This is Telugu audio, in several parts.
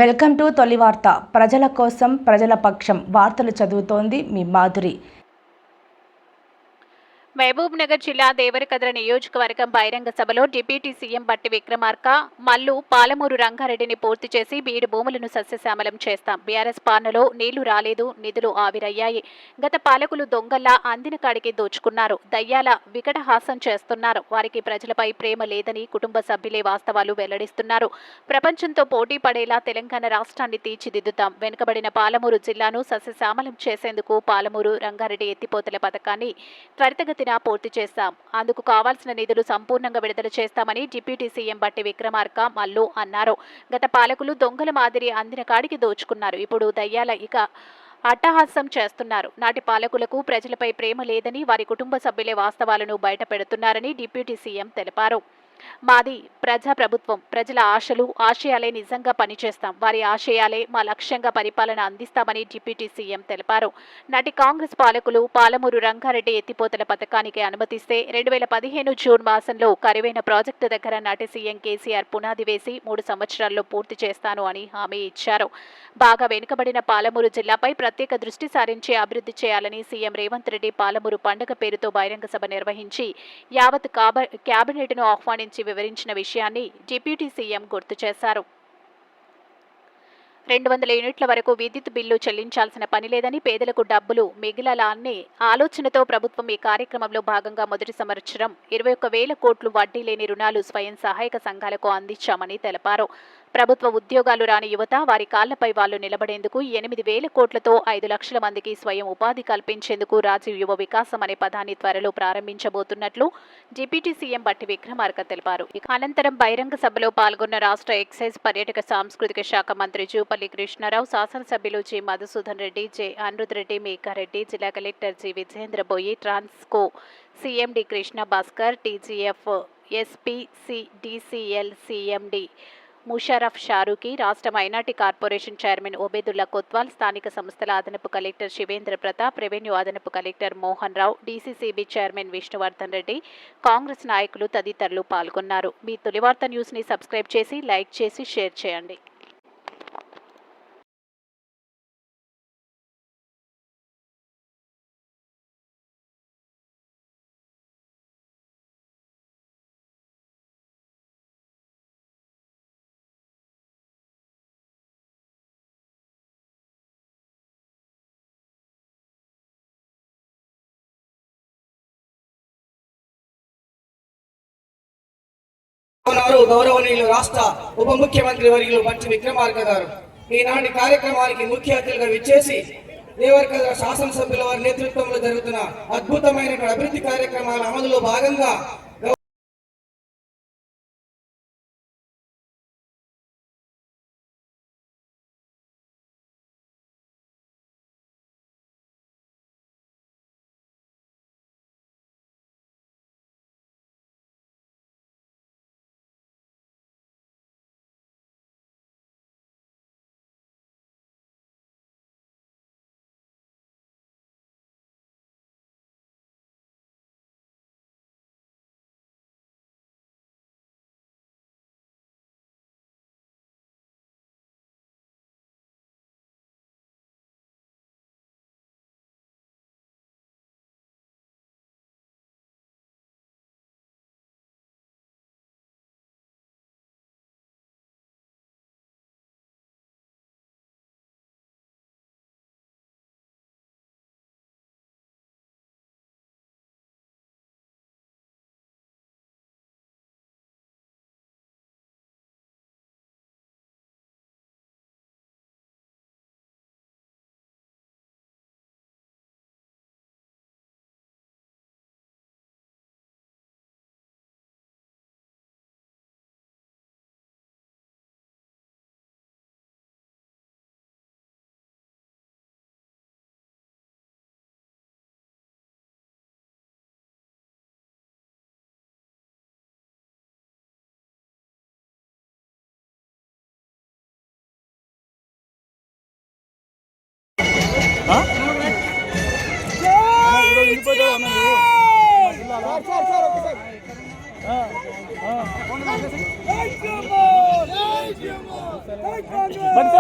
వెల్కమ్ టు తొలి వార్త. ప్రజల కోసం ప్రజల పక్షం వార్తలు చదువుతోంది మీ మాధురి. మహబూబ్ నగర్ జిల్లా దేవరకద్ర నియోజకవర్గం బహిరంగ సభలో డిప్యూటీ సీఎం బట్టి విక్రమార్క మల్లు పాలమూరు రంగారెడ్డిని పూర్తి చేసి బీడు భూములను సస్యశ్యామలం చేస్తాం. బీఆర్ఎస్ పాలనలో నీళ్లు రాలేదు, నిధులు ఆవిరయ్యాయి. గత పాలకులు దొంగల్లా అందిన కాడికి దోచుకున్నారు, దయ్యాల వికటహాసం చేస్తున్నారు. వారికి ప్రజలపై ప్రేమ లేదని కుటుంబ సభ్యులే వాస్తవాలు వెల్లడిస్తున్నారు. ప్రపంచంతో పోటీ పడేలా తెలంగాణ రాష్ట్రాన్ని తీర్చిదిద్దుతాం. వెనుకబడిన పాలమూరు జిల్లాను సస్యశ్యామలం చేసేందుకు పాలమూరు రంగారెడ్డి ఎత్తిపోతల పథకాన్ని త్వరితగతిన పూర్తి చేస్తాం. అందుకు కావాల్సిన నిధులు సంపూర్ణంగా విడుదల చేస్తామని డిప్యూటీ సీఎం బట్టి విక్రమార్క మల్లు అన్నారు. గత పాలకులు దొంగల మాదిరి అందిన కాడికి దోచుకున్నారు. ఇప్పుడు దయ్యాల ఇక అట్టహాసం చేస్తున్నారు. నాటి పాలకులకు ప్రజలపై ప్రేమ లేదని, వారి కుటుంబ సభ్యులే వాస్తవాలను బయటపెడుతున్నారని డిప్యూటీ సీఎం తెలిపారు. మాది ప్రజాప్రభుత్వం, ప్రజల ఆశలు ఆశయాలే నిజంగా పనిచేస్తాం. వారి ఆశయాలే మా లక్ష్యంగా పరిపాలన అందిస్తామని డిప్యూటీ సీఎం తెలిపారు. నాటి కాంగ్రెస్ పాలకులు పాలమూరు రంగారెడ్డి ఎత్తిపోతల పథకానికి అనుమతిస్తే 2015 జూన్ మాసంలో కరువైన ప్రాజెక్టు దగ్గర నాటి సీఎం కేసీఆర్ పునాది వేసి 3 సంవత్సరాల్లో పూర్తి చేస్తాను అని హామీ ఇచ్చారు. బాగా వెనుకబడిన పాలమూరు జిల్లాపై ప్రత్యేక దృష్టి సారించి అభివృద్ధి చేయాలని సీఎం రేవంత్ రెడ్డి పాలమూరు పండుగ పేరుతో బహిరంగ సభ నిర్వహించి యావత్ కేబినెట్ను ఆహ్వానించి వివరించిన విషయాన్ని డిప్యూటీ సీఎం గుర్తు చేశారు. 200 యూనిట్ల వరకు విద్యుత్ బిల్లు చెల్లించాల్సిన పని లేదని, పేదలకు డబ్బులు మిగిలాలనే ఆలోచనతో ప్రభుత్వం ఈ కార్యక్రమంలో భాగంగా మొదటి సంవత్సరం 21,000 కోట్లు వడ్డీ లేని రుణాలు స్వయం సహాయక సంఘాలకు అందించామని తెలిపారు. ప్రభుత్వ ఉద్యోగాలు రాని యువత వారి కాళ్లపై వాళ్లు నిలబడేందుకు 8,000 కోట్లతో 5 లక్షల మందికి స్వయం ఉపాధి కల్పించేందుకు రాజీవ్ యువ వికాసం అనే పదాన్ని త్వరలో ప్రారంభించబోతున్నట్లు డిప్యూటీ సీఎం బట్టి విక్రమార్క తెలిపారు. అనంతరం బహిరంగ సభలో పాల్గొన్న రాష్ట్ర ఎక్సైజ్ పర్యాటక సాంస్కృతిక శాఖ మంత్రి జూపల్లి కృష్ణారావు, శాసనసభ్యులు జి మధుసూదన్ రెడ్డి, జె అనిరుద్ రెడ్డి, మేకారెడ్డి, జిల్లా collector G Vijendra Boi, Transco CMD Krishna Bhaskar, TGF SP DCL CMD Musharraf Sharukhi, రాష్ట్ర minority corporation chairman Obaidullah Kotwal, స్థానిక సంస్థల అదనపు కలెక్టర్ శివేంద్ర ప్రతాప్, రెవెన్యూ అదనపు collector Mohan Rao, DCCB chairman Vishnuvardhan Reddy, Congress నాయకులు తదితరులు పాల్గొన్నారు. మీ తొలివార్త న్యూస్ని సబ్స్క్రైబ్ చేసి, లైక్ చేసి, షేర్ చేయండి. గౌరవనీయులు రాష్ట్ర ఉప ముఖ్యమంత్రి వర్యులు బట్టి విక్రమార్క గారు ఈనాటి కార్యక్రమానికి ముఖ్య అతిథులుగా విచ్చేసి దేవరకద్ర శాసనసభ్యుల వారి నేతృత్వంలో జరుగుతున్న అద్భుతమైన అభివృద్ధి కార్యక్రమాల అమలులో భాగంగా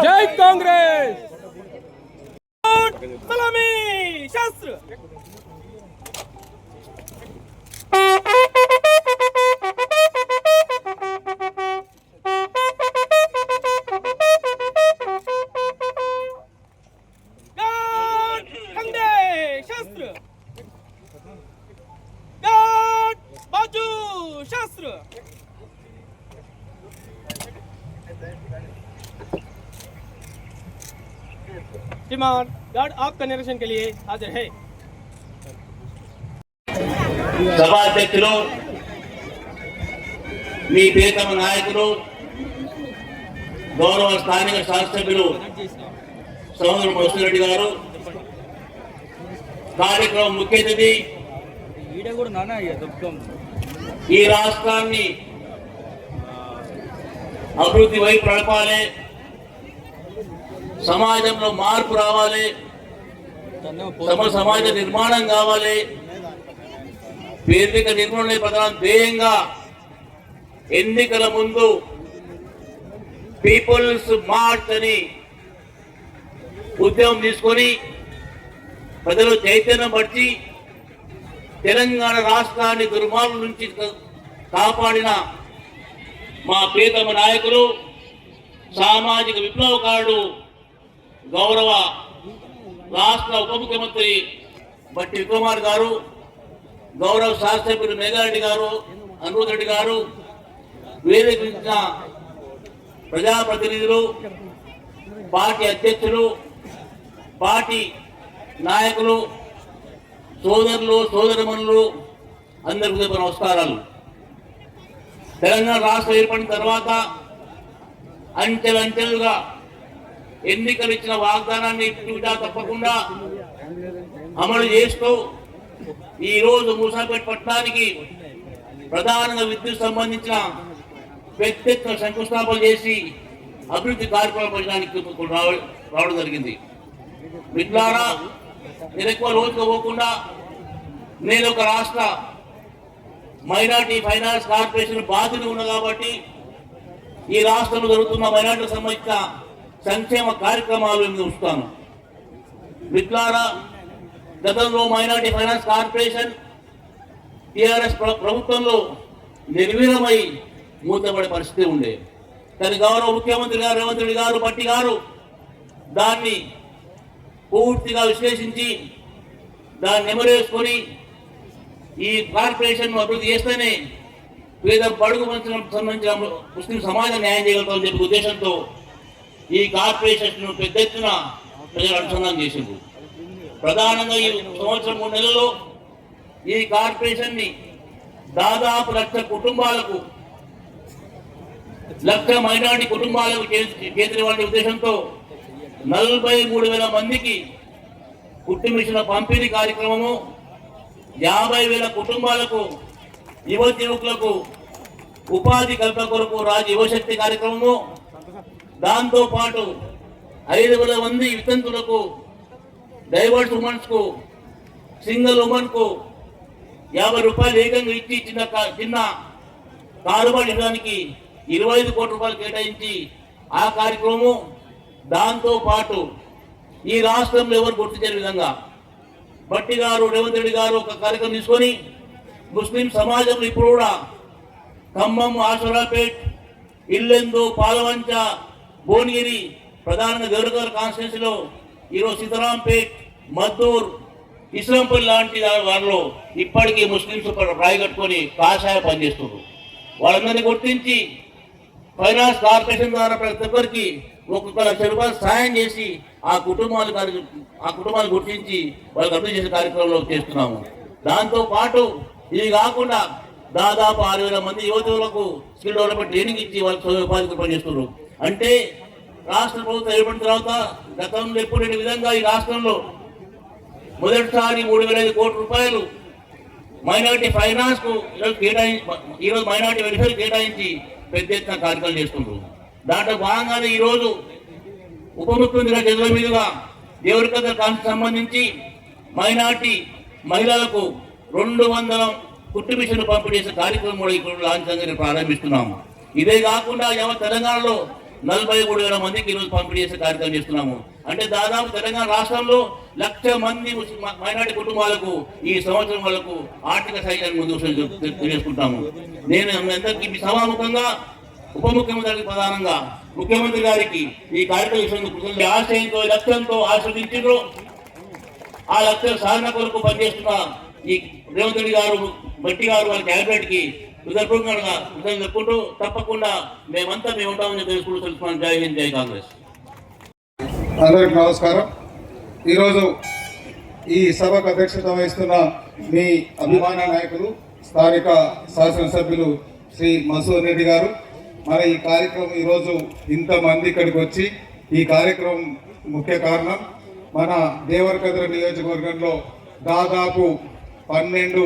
जय कांग्रेस। सलामी शास्त्र। खंडे शास्त्र। बाजू शास्त्र। श्रीमान गार्ड आपका निरीक्षण के लिए हाजिर है। సభాధ్యక్షులు మీ ప్రియతమ నాయకులు గౌరవ స్థానిక శాసనసభ్యులు సోదరుడు మోసిరెడ్డి గారు, కార్యక్రమం ముఖ్య అతిథి, ఈ రాష్ట్రాన్ని అభివృద్ధి వైపు నడపాలి, సమాజంలో మార్పు రావాలి, సమాజ నిర్మాణం కావాలి, పేదరిక నిర్మూలన ప్రధాన ధ్యేయంగా ఎన్నికల ముందు పీపుల్స్ మార్చ్ అని ఉద్యమం తీసుకొని ప్రజలు చైతన్యం పడిచి తెలంగాణ రాష్ట్రాన్ని దుర్మార్గం నుంచి కాపాడిన మా ప్రియతమ నాయకులు, సామాజిక విప్లవకారుడు, గౌరవ రాష్ట్ర ఉప ముఖ్యమంత్రి బట్టి విక్రమార్క గారు, గౌరవ శాసనసభ్యులు మేఘారెడ్డి గారు, అనురాధ్ రెడ్డి గారు, వేదిక ఇచ్చిన ప్రజాప్రతినిధులు, పార్టీ అధ్యక్షులు, పార్టీ నాయకులు, సోదరులు, సోదరిమణులు అందరికీ నమస్కారాలు. తెలంగాణ రాష్ట్రం ఏర్పడిన తర్వాత అంచెలంచెలుగా ఎన్నికలు ఇచ్చిన వాగ్దానాన్ని తూచా తప్పకుండా అమలు చేస్తూ ఈరోజు మూసాపేట పట్టణానికి ప్రధానంగా విద్యుత్ సంబంధించిన పెద్ద ఎత్తున శంకుస్థాపన చేసి అభివృద్ధి కార్యక్రమం చేయడానికి రావడం జరిగింది. మిత్రులారా, నేను ఎక్కువ రోజుగా పోకుండా నేను ఒక రాష్ట్ర మైనార్టీ ఫైనాన్స్ కార్పొరేషన్ బాధ్యత ఉన్నా కాబట్టి ఈ రాష్ట్రంలో జరుగుతున్న మైనార్టీకి సంబంధించిన సంక్షేమ కార్యక్రమాలు చూస్తాను. మిత్రులారా, గతంలో మైనార్టీ ఫైనాన్స్ కార్పొరేషన్ టీఆర్ఎస్ ప్రభుత్వంలో నిర్వీర్యమై మూతపడే పరిస్థితి ఉండే. కానీ గౌరవ ముఖ్యమంత్రి గారు రేవంత్ రెడ్డి గారు, బట్టి గారు దాన్ని పూర్తిగా విశ్లేషించి దాన్ని నెమరేసుకొని ఈ కార్పొరేషన్ అభివృద్ధి చేస్తేనే పేద బడుగు సంబంధించిన ముస్లిం సమాజం న్యాయం చేయగలుగుతామని చెప్పే ఉద్దేశంతో ఈ కార్పొరేషన్ పెద్ద ఎత్తున ప్రజలు అనుసంధానం చేసింది. ప్రధానంగా ఈ సంవత్సరం 3 నెలల్లో ఈ కార్పొరేషన్ని దాదాపు 1,00,000 కుటుంబాలకు, 1,00,000 మైనారిటీ కుటుంబాలకు చేతివాడే ఉద్దేశంతో 43,000 మందికి కుట్టు మిషన్ల పంపిణీ కార్యక్రమము, 50,000 కుటుంబాలకు, యువకులకు ఉపాధి కల్పన కొరకు రాజ్య యువశక్తి కార్యక్రమము, దాంతో పాటు 5,000 మంది వితంతులకు, డైవర్స్ ఉమెన్స్ కు, సింగిల్ ఉమెన్ కు 50 రూపాయలు ఏకంగా ఇచ్చి చిన్న కారుబాటు ఇవ్వడానికి 25 కోట్ల రూపాయలు కేటాయించి ఆ కార్యక్రమము, దాంతో పాటు ఈ రాష్ట్రంలో ఎవరు గుర్తించే విధంగా బట్టి గారు, రేవంత్ రెడ్డి గారు ఒక కార్యక్రమం తీసుకొని ముస్లిం సమాజంలో ఇప్పుడు కూడా ఖమ్మం, ఆషరాపేట్, ఇల్లెందు, పాలవంచ, భువనగిరి, ప్రధానంగా దేవరగర్ కాన్స్టిట్యున్సీలో ఈరోజు సీతారాంపేట్, మద్దూర్, ఇస్లాంపల్లి లాంటి వారిలో ఇప్పటికీ ముస్లింస్ రాయి కట్టుకొని కాషాయ పనిచేస్తున్నారు. వాళ్ళందరినీ గుర్తించి ఫైనాన్స్ కార్పొరేషన్ ద్వారా ప్రతి ఒక్కరికి ఒక్కొక్క ₹1,00,000 సాయం చేసి ఆ కుటుంబాలు గుర్తించి వాళ్ళకి అభివృద్ధి చేసే కార్యక్రమంలో చేస్తున్నాము. దాంతో పాటు ఇది కాకుండా దాదాపు 6,000 మంది యువతులకు స్కిల్ డెవలప్మెంట్ ట్రైనింగ్ ఇచ్చి వాళ్ళకి ఉపాధి పనిచేస్తున్నారు. అంటే రాష్ట్ర ప్రభుత్వం ఏర్పడిన తర్వాత గతంలో ఎప్పుడు లేని విధంగా ఈ రాష్ట్రంలో మొదటిసారి 3,005 కోట్ల రూపాయలు మైనారిటీ ఫైనాన్స్ కు ఈరోజు మైనారిటీ వెల్ఫేర్ కేటాయించి పెద్ద ఎత్తున కార్యక్రమాలు చేస్తున్నారు. దాంట్లో భాగంగానే ఈరోజు ఉప ముఖ్యమంత్రి గారి చేతుల మీదుగా దేవరకద్ర కాన్స్టిట్యూన్సీకి సంబంధించి మైనారిటీ మహిళలకు 200 కుట్టు మిషన్ పంపిణీ చేసే కార్యక్రమం కూడా ఇప్పుడు లాంఛనంగా ప్రారంభిస్తున్నాము. ఇదే కాకుండా తెలంగాణలో 43,000 మందికి ఈరోజు పంపిణీ చేసే కార్యక్రమం చేస్తున్నాము. అంటే దాదాపు తెలంగాణ రాష్ట్రంలో 1,00,000 మంది మైనారిటీ కుటుంబాలకు ఈ సంవత్సరం వాళ్ళకు ఆర్థిక సహాయాన్ని ముందు తెలియజేసుకుంటాము. నేను అందరికీ మీ సభాముఖంగా ఉప ముఖ్యమంత్రి ప్రధానంగా ముఖ్యమంత్రి గారికి ఈ కార్యక్రమం ఆశయంతో లక్ష్యంతో ఆశ్రయించారు. ఆ లక్ష్యం సాధన కొరకు పనిచేస్తున్న ఈ రేవంత్ రెడ్డి గారు, భట్టి గారు, వాళ్ళ క్యాబినెట్ కి హృదయపూర్వకంగా చెప్పుకుంటూ తప్పకుండా మేమంతా మేము ఉంటామని తెలుసుకుంటూ జై హింద్, జై కాంగ్రెస్. అందరికి నమస్కారం. ఈరోజు ఈ సభకు అధ్యక్షత వహిస్తున్న మీ అభిమాన నాయకులు స్థానిక శాసనసభ్యులు శ్రీ మసూర్ రెడ్డి గారు, మన ఈ కార్యక్రమం ఈరోజు ఇంతమంది ఇక్కడికి వచ్చి ఈ కార్యక్రమం ముఖ్య కారణం మన దేవరకద్ర నియోజకవర్గంలో దాదాపు 12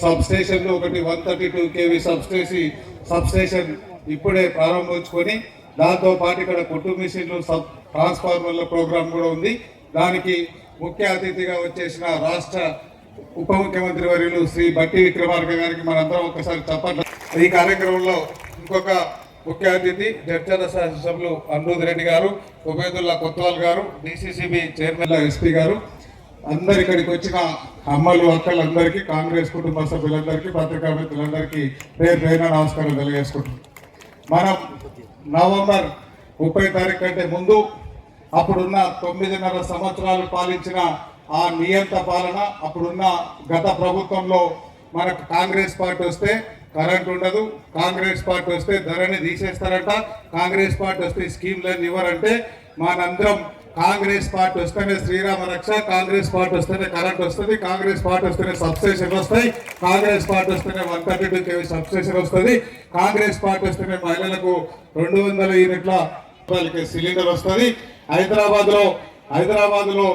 సబ్ స్టేషన్లు, ఒకటి 132 kV సబ్ స్టేషన్ ఇప్పుడే ప్రారంభించుకొని దాంతో పాటు ఇక్కడ కుట్టు మిషన్లు ట్రాన్స్ఫార్మర్ల ప్రోగ్రాం కూడా ఉంది. దానికి ముఖ్య అతిథిగా వచ్చేసిన రాష్ట్ర ఉప ముఖ్యమంత్రి వర్యులు శ్రీ బట్టి విక్రమార్క గారికి మనందరం ఒకసారి చెప్పండి. ఈ కార్యక్రమంలో ఇంకొక ముఖ్య అతిథి జడ్చర్ల శాసనసభ్యులు అనిరుద్ రెడ్డి గారు, ఉబేదుల్లా కొత్వాల్ గారు, డిసిసిబి చైర్మన్ ఎస్పీ గారు, అందరు ఇక్కడికి వచ్చిన అమ్మలు అక్కలందరికీ, కాంగ్రెస్ కుటుంబ సభ్యులందరికీ, పత్రికా మిత్రులందరికీ పేరు పేరున నమస్కారం తెలియజేసుకుంటున్నాం. మనం నవంబర్ 30 తారీఖు కంటే ముందు అప్పుడున్న 9.5 సంవత్సరాలు పాలించిన ఆ నియంత పాలన, అప్పుడున్న గత ప్రభుత్వంలో మనకు కాంగ్రెస్ పార్టీ వస్తే కరెంట్ ఉండదు, కాంగ్రెస్ పార్టీ వస్తే ధరని తీసేస్తారంట, కాంగ్రెస్ పార్టీ వస్తే స్కీమ్లన్నీ ఇవ్వరంటే మనందరం కాంగ్రెస్ పార్టీ వస్తేనే శ్రీరామ రక్ష, కాంగ్రెస్ పార్టీ వస్తేనే కరెంట్ వస్తుంది, కాంగ్రెస్ పార్టీ వస్తేనే సబ్స్టేషన్ వస్తాయి, కాంగ్రెస్ పార్టీ వస్తేనే 132 kV సబ్స్టేషన్ వస్తుంది, కాంగ్రెస్ పార్టీ వస్తేనే మహిళలకు 200 యూనిట్ల సిలిండర్ వస్తుంది. హైదరాబాద్ లో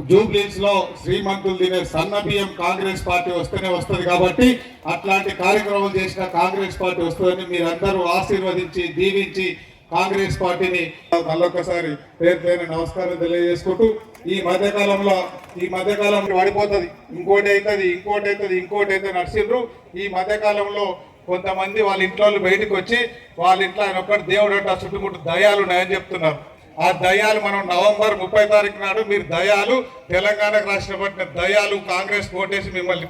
జూబ్లీస్ లో శ్రీమంతులు తినే సన్న బియ్యం కాంగ్రెస్ పార్టీ వస్తేనే వస్తుంది. కాబట్టి అట్లాంటి కార్యక్రమాలు చేసిన కాంగ్రెస్ పార్టీ వస్తుందని మీరందరూ ఆశీర్వదించి దీవించి కాంగ్రెస్ పార్టీని మళ్ళొకసారి పేరు పేరు నమస్కారం తెలియజేసుకుంటూ, ఈ మధ్యకాలంలో పడిపోతుంది, ఇంకోటి అవుతుంది నడిచిండ్రు. ఈ మధ్యకాలంలో కొంతమంది వాళ్ళ ఇంట్లో బయటకు వచ్చి వాళ్ళ ఇంట్లో ఆయన ఒక్కటి దేవుడు అంటే చుట్టుముట్టు దయాలు ఉన్నాయని చెప్తున్నారు. ఆ దయాలు మనం నవంబర్ 30 తారీఖు నాడు మీరు దయాలు తెలంగాణకు రాష్ట్రపడిన దయాలు కాంగ్రెస్ ఓటేసి మిమ్మల్ని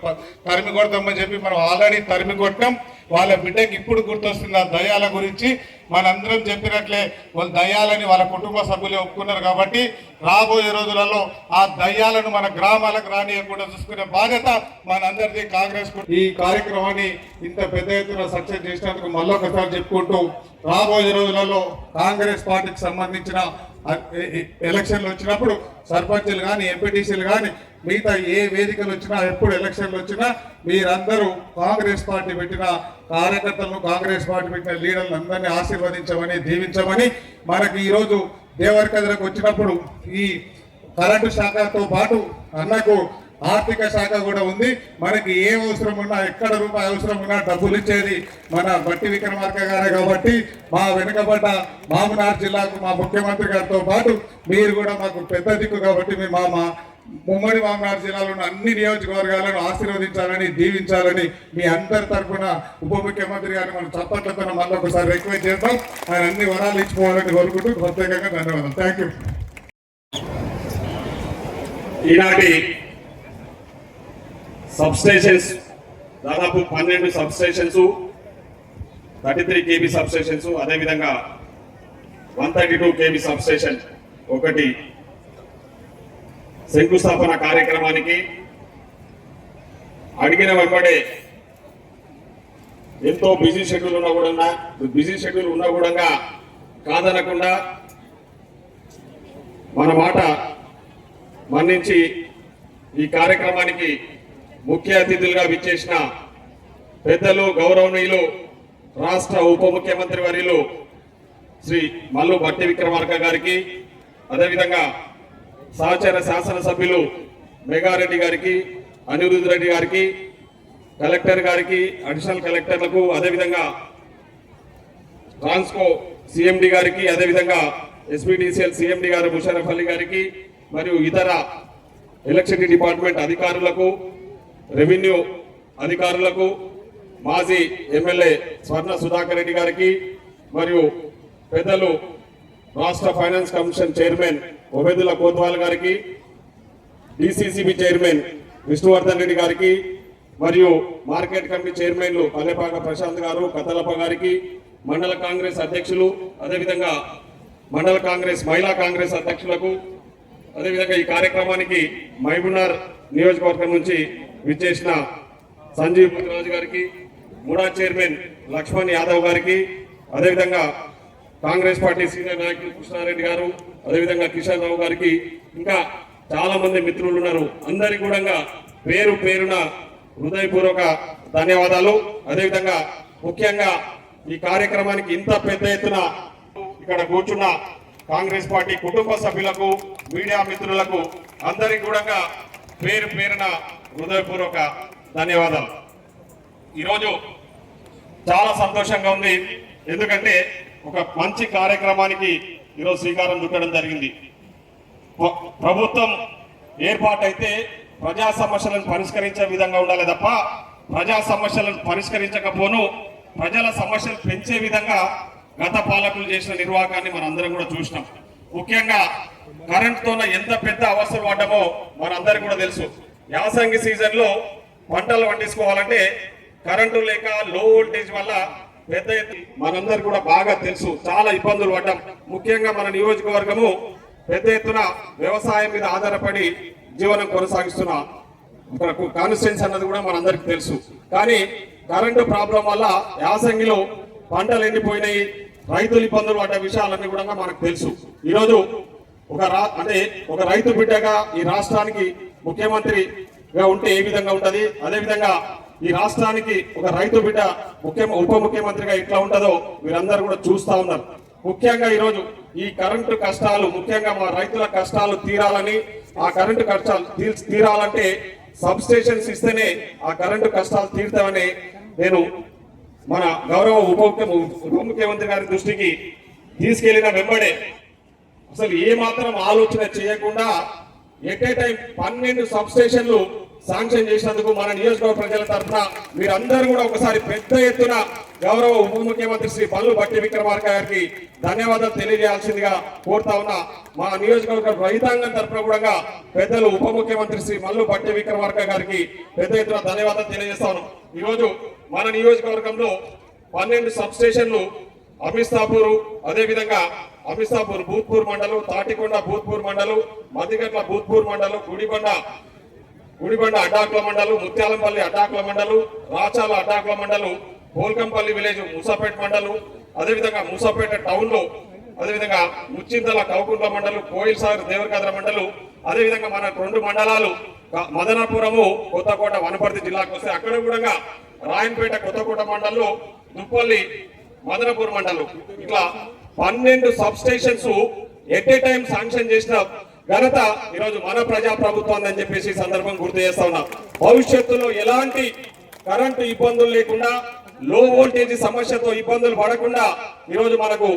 తరిమి కొడతామని చెప్పి మనం ఆల్రెడీ తరిమి కొట్టాం. వాళ్ళ బిడ్డకి ఇప్పుడు గుర్తొస్తుంది ఆ దయాల గురించి. మనందరం చెప్పినట్లే వాళ్ళు దయాలని వాళ్ళ కుటుంబ సభ్యులే ఒప్పుకున్నారు. కాబట్టి రాబోయే రోజులలో ఆ దయ్యాలను మన గ్రామాలకు రానియకుండా చూసుకునే బాధ్యత మనందరిది. కాంగ్రెస్ ఈ కార్యక్రమాన్ని ఇంత పెద్ద ఎత్తున సక్సెస్ చేసినందుకు మళ్ళొకసారి చెప్పుకుంటూ, రాబోయే రోజులలో కాంగ్రెస్ పార్టీకి సంబంధించిన ఎలక్షన్లు వచ్చినప్పుడు సర్పంచులు కానీ ఎంపీటీసీలు కానీ మిగతా ఏ వేదికలు వచ్చినా ఎప్పుడు ఎలక్షన్లు వచ్చినా మీరందరూ కాంగ్రెస్ పార్టీ పెట్టిన కార్యకర్తలను, కాంగ్రెస్ పార్టీ పెట్టిన లీడర్లను అందరినీ ఆశీర్వదించమని దీవించమని, మనకి ఈరోజు దేవరకద్రకు వచ్చినప్పుడు ఈ కరెంటు శాఖతో పాటు అన్నకు ఆర్థిక శాఖ కూడా ఉంది. మనకి ఏ అవసరం ఉన్నా, ఎక్కడ రూపాయి అవసరం ఉన్నా డబ్బులు ఇచ్చేది మన బట్టి విక్రమార్క గారే. కాబట్టి మా వెనుకబడ్డ మామనార్ జిల్లాకు మా ముఖ్యమంత్రి గారితో పాటు మీరు కూడా మాకు పెద్ద దిక్కు. కాబట్టి మీ ఉమ్మడి మామనార్ జిల్లాలో ఉన్న అన్ని నియోజకవర్గాలను ఆశీర్వదించాలని దీవించాలని మీ అందరి తరఫున ఉప ముఖ్యమంత్రి గారిని మనం చప్పట్లతో మళ్ళీ ఒకసారి రిక్వెస్ట్ చేద్దాం. ఆయన అన్ని వరాలు ఇచ్చిపోవాలని కోరుకుంటూ ప్రత్యేకంగా ధన్యవాదాలు. Thank you. ఈనాటి సబ్ స్టేషన్స్ దాదాపు 12 sub stations, 33 kV sub stations, అదేవిధంగా 132 kV సబ్ స్టేషన్ ఒకటి శంకుస్థాపన కార్యక్రమానికి అడిగిన వెంబడే ఎంతో బిజీ షెడ్యూల్ ఉన్నా కూడా కాదనకుండా మన మాట మన్నించి ఈ కార్యక్రమానికి ముఖ్య అతిథులుగా విచ్చేసిన పెద్దలు, గౌరవనీయులు రాష్ట్ర ఉప ముఖ్యమంత్రి వర్యులు శ్రీ మల్లు భట్టి విక్రమార్క గారికి, అదేవిధంగా సహచర శాసనసభ్యులు మెగారెడ్డి గారికి, అనిరుద్ రెడ్డి గారికి, కలెక్టర్ గారికి, అడిషనల్ కలెక్టర్లకు, అదేవిధంగా ట్రాన్స్కో సిఎండి గారికి, అదేవిధంగా ఎస్పీడీసీఎల్ సిఎండి గారు ముషరఫ్ అలీ గారికి, మరియు ఇతర ఎలక్ట్రిసిటీ డిపార్ట్మెంట్ అధికారులకు, రెవెన్యూ అధికారులకు, మాజీ ఎమ్మెల్యే స్వర్ణ సుధాకర్ రెడ్డి గారికి మరియు పెద్దలు రాష్ట్ర finance commission chairman Obaidullah Kotwal గారికి, డిసిసిబి చైర్మన్ విష్ణువర్ధన్ రెడ్డి గారికి మరియు మార్కెట్ కమిటీ చైర్మన్లు పల్లెపాక ప్రశాంత్ గారు, కతలప్ప గారికి, మండల కాంగ్రెస్ అధ్యక్షులు, అదేవిధంగా మండల కాంగ్రెస్ మహిళా కాంగ్రెస్ అధ్యక్షులకు, అదేవిధంగా ఈ కార్యక్రమానికి మహబూబ్నగర్ నియోజకవర్గం నుంచి విచ్చేసిన సంజీవ్ పుత్రరాజు గారికి, ముడా చైర్మన్ లక్ష్మణ్ యాదవ్ గారికి, అదేవిధంగా కాంగ్రెస్ పార్టీ సీనియర్ నాయకులు కృష్ణారెడ్డి గారు, అదేవిధంగా కిషన్ రావు గారికి, ఇంకా చాలా మంది మిత్రులు ఉన్నారు. అందరికీ కూడా పేరు పేరున హృదయపూర్వక ధన్యవాదాలు. అదేవిధంగా ముఖ్యంగా ఈ కార్యక్రమానికి ఇంత పెద్ద ఎత్తున ఇక్కడ కూర్చున్న కాంగ్రెస్ పార్టీ కుటుంబ సభ్యులకు, మీడియా మిత్రులకు అందరికీ కూడా పేరు పేరున హృదయపూర్వక ధన్యవాదాలు. ఈరోజు చాలా సంతోషంగా ఉంది. ఎందుకంటే ఒక మంచి కార్యక్రమానికి ఈరోజు శ్రీకారం చుట్టడం జరిగింది. ప్రభుత్వం ఏర్పాటైతే ప్రజా సమస్యలను పరిష్కరించే విధంగా ఉండాలి తప్ప ప్రజా సమస్యలను పరిష్కరించకపోను ప్రజల సమస్యలు పెంచే విధంగా గత పాలకులు చేసిన నిర్వాహకాన్ని మనం అందరం కూడా చూసినాం. ముఖ్యంగా కరెంట్తోన ఎంత పెద్ద అవసరం పడ్డామో మనందరికీ కూడా తెలుసు. యాసంగి సీజన్ లో పంటలు పండించుకోవాలంటే కరెంటు లేక లో వోల్టేజ్ వల్ల పెద్ద మనందరికి కూడా బాగా తెలుసు, చాలా ఇబ్బందులు పడ్డాం. ముఖ్యంగా మన నియోజకవర్గము పెద్ద ఎత్తున వ్యవసాయం మీద ఆధారపడి జీవనం కొనసాగిస్తున్న కాన్స్టిట్యున్సీ అన్నది కూడా మనందరికి తెలుసు. కానీ కరెంటు ప్రాబ్లం వల్ల యాసంగిలో పంటలు ఎండిపోయినాయి, రైతులు ఇబ్బందులు పడ్డ విషయాలన్నీ కూడా మనకు తెలుసు. ఈరోజు ఒక రైతు బిడ్డగా ఈ రాష్ట్రానికి ముఖ్యమంత్రిగా ఉంటే ఏ విధంగా ఉంటది, అదేవిధంగా ఈ రాష్ట్రానికి ఒక రైతు బిడ్డ ఉప ముఖ్యమంత్రిగా ఎట్లా ఉంటుందో మీరందరూ కూడా చూస్తా ఉన్నారు. ముఖ్యంగా ఈరోజు ఈ కరెంటు కష్టాలు, ముఖ్యంగా మా రైతుల కష్టాలు తీరాలని, ఆ కరెంటు కష్టాలు తీరాలంటే సబ్ స్టేషన్స్ ఇస్తేనే ఆ కరెంటు కష్టాలు తీరుతామని నేను మన గౌరవ ఉప ముఖ్యమంత్రి గారి దృష్టికి తీసుకెళ్లిన వెంబడే అసలు ఏ మాత్రం ఆలోచన చేయకుండా ఎట్ ఏ టైం 12 సబ్ స్టేషన్లు శాంక్షన్ చేసినందుకు మన నియోజకవర్గ ప్రజల తరఫున మీరందరూ కూడా ఒకసారి పెద్ద ఎత్తున గౌరవ ఉప ముఖ్యమంత్రి శ్రీ మల్లు భట్టి విక్రమార్క గారికి ధన్యవాదాలు తెలియజేయాల్సిందిగా కోరుతా ఉన్నా. మా నియోజకవర్గ రైతాంగం తరఫున కూడా పెద్దలు ఉప ముఖ్యమంత్రి శ్రీ మల్లు భట్టి విక్రమార్క గారికి పెద్ద ఎత్తున ధన్యవాదాలు తెలియజేస్తా ఉన్నాం. ఈరోజు మన నియోజకవర్గంలో 12 సబ్ స్టేషన్లు అమిస్తాపూర్, అదేవిధంగా అమిస్తాపూర్ భూత్పూర్ మండలం, తాటికొండ భూత్పూర్ మండలం, మదిగట్ల భూత్పూర్ మండలం, గుడిబండ అడ్డాకుల మండలం, ముత్యాలంపల్లి అడ్డాకుల మండలం, రాచాల అడ్డాకుల మండలం, పోల్కంపల్లి విలేజ్ మూసాపేట మండలం, అదేవిధంగా మూసాపేట టౌన్ లో, అదేవిధంగా ముచ్చింతల కౌకుంట్ల మండలం, కోయిల్సాగర్ దేవరకద్ర మండలం, అదేవిధంగా మన 2 మండలాలు మదనాపురము కొత్తకోట వనపర్తి జిల్లాకు వస్తే అక్కడ కూడా రాయన్పేట కొత్తకోట మండలంలో, దుప్పల్లి మదనపూర్ మండలం, ఇట్లా 12 sub stations at a time sanction చేసిన ఘనత ఈరోజు మన ప్రజా ప్రభుత్వం అని చెప్పేసి సందర్భం గుర్తు చేస్తా ఉన్నా. భవిష్యత్తులో ఎలాంటి కరెంటు ఇబ్బందులు లేకుండా, లో వోల్టేజ్ సమస్యతో ఇబ్బందులు పడకుండా ఈరోజు మనకు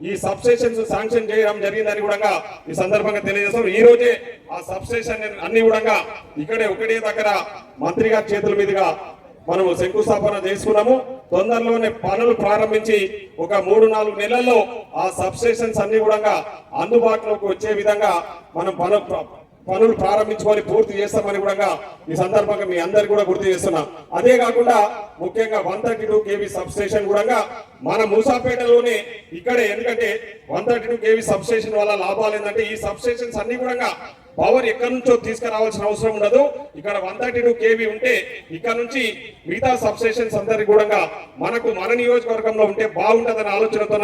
ఈ సబ్ స్టేషన్స్ శాంక్షన్ చేయడం జరిగిందని కూడా ఈ సందర్భంగా తెలియజేస్తాం. ఈ రోజే ఆ సబ్ స్టేషన్ అన్ని కూడా ఒకటే దగ్గర మంత్రి గారి చేతుల మీదుగా మనము శంకుస్థాపన చేసుకున్నాము. తొందరలోనే పనులు ప్రారంభించి ఒక 3-4 నెలల్లో ఆ సబ్ స్టేషన్స్ అన్ని కూడా అందుబాటులోకి వచ్చే విధంగా మనం పనులు ప్రారంభించుకొని పూర్తి చేస్తామని కూడా ఈ సందర్భంగా మీ అందరికి కూడా గుర్తు చేస్తున్నా. అదే కాకుండా ముఖ్యంగా 132 kV సబ్ స్టేషన్ కూడా మన మూసాపేటలోనే ఇక్కడే, ఎందుకంటే 132 kV సబ్ స్టేషన్ వల్ల లాభాలు ఏంటంటే ఈ సబ్ స్టేషన్స్ అన్ని కూడా పవర్ ఎక్కడి నుంచో తీసుకురావాల్సిన అవసరం ఉండదు. ఇక్కడ 132 kV ఉంటే ఇక్కడ నుంచి మిగతా సబ్ స్టేషన్స్ అందరికి కూడా మన నియోజకవర్గంలో ఉంటే బాగుంటుందనే ఆలోచనతో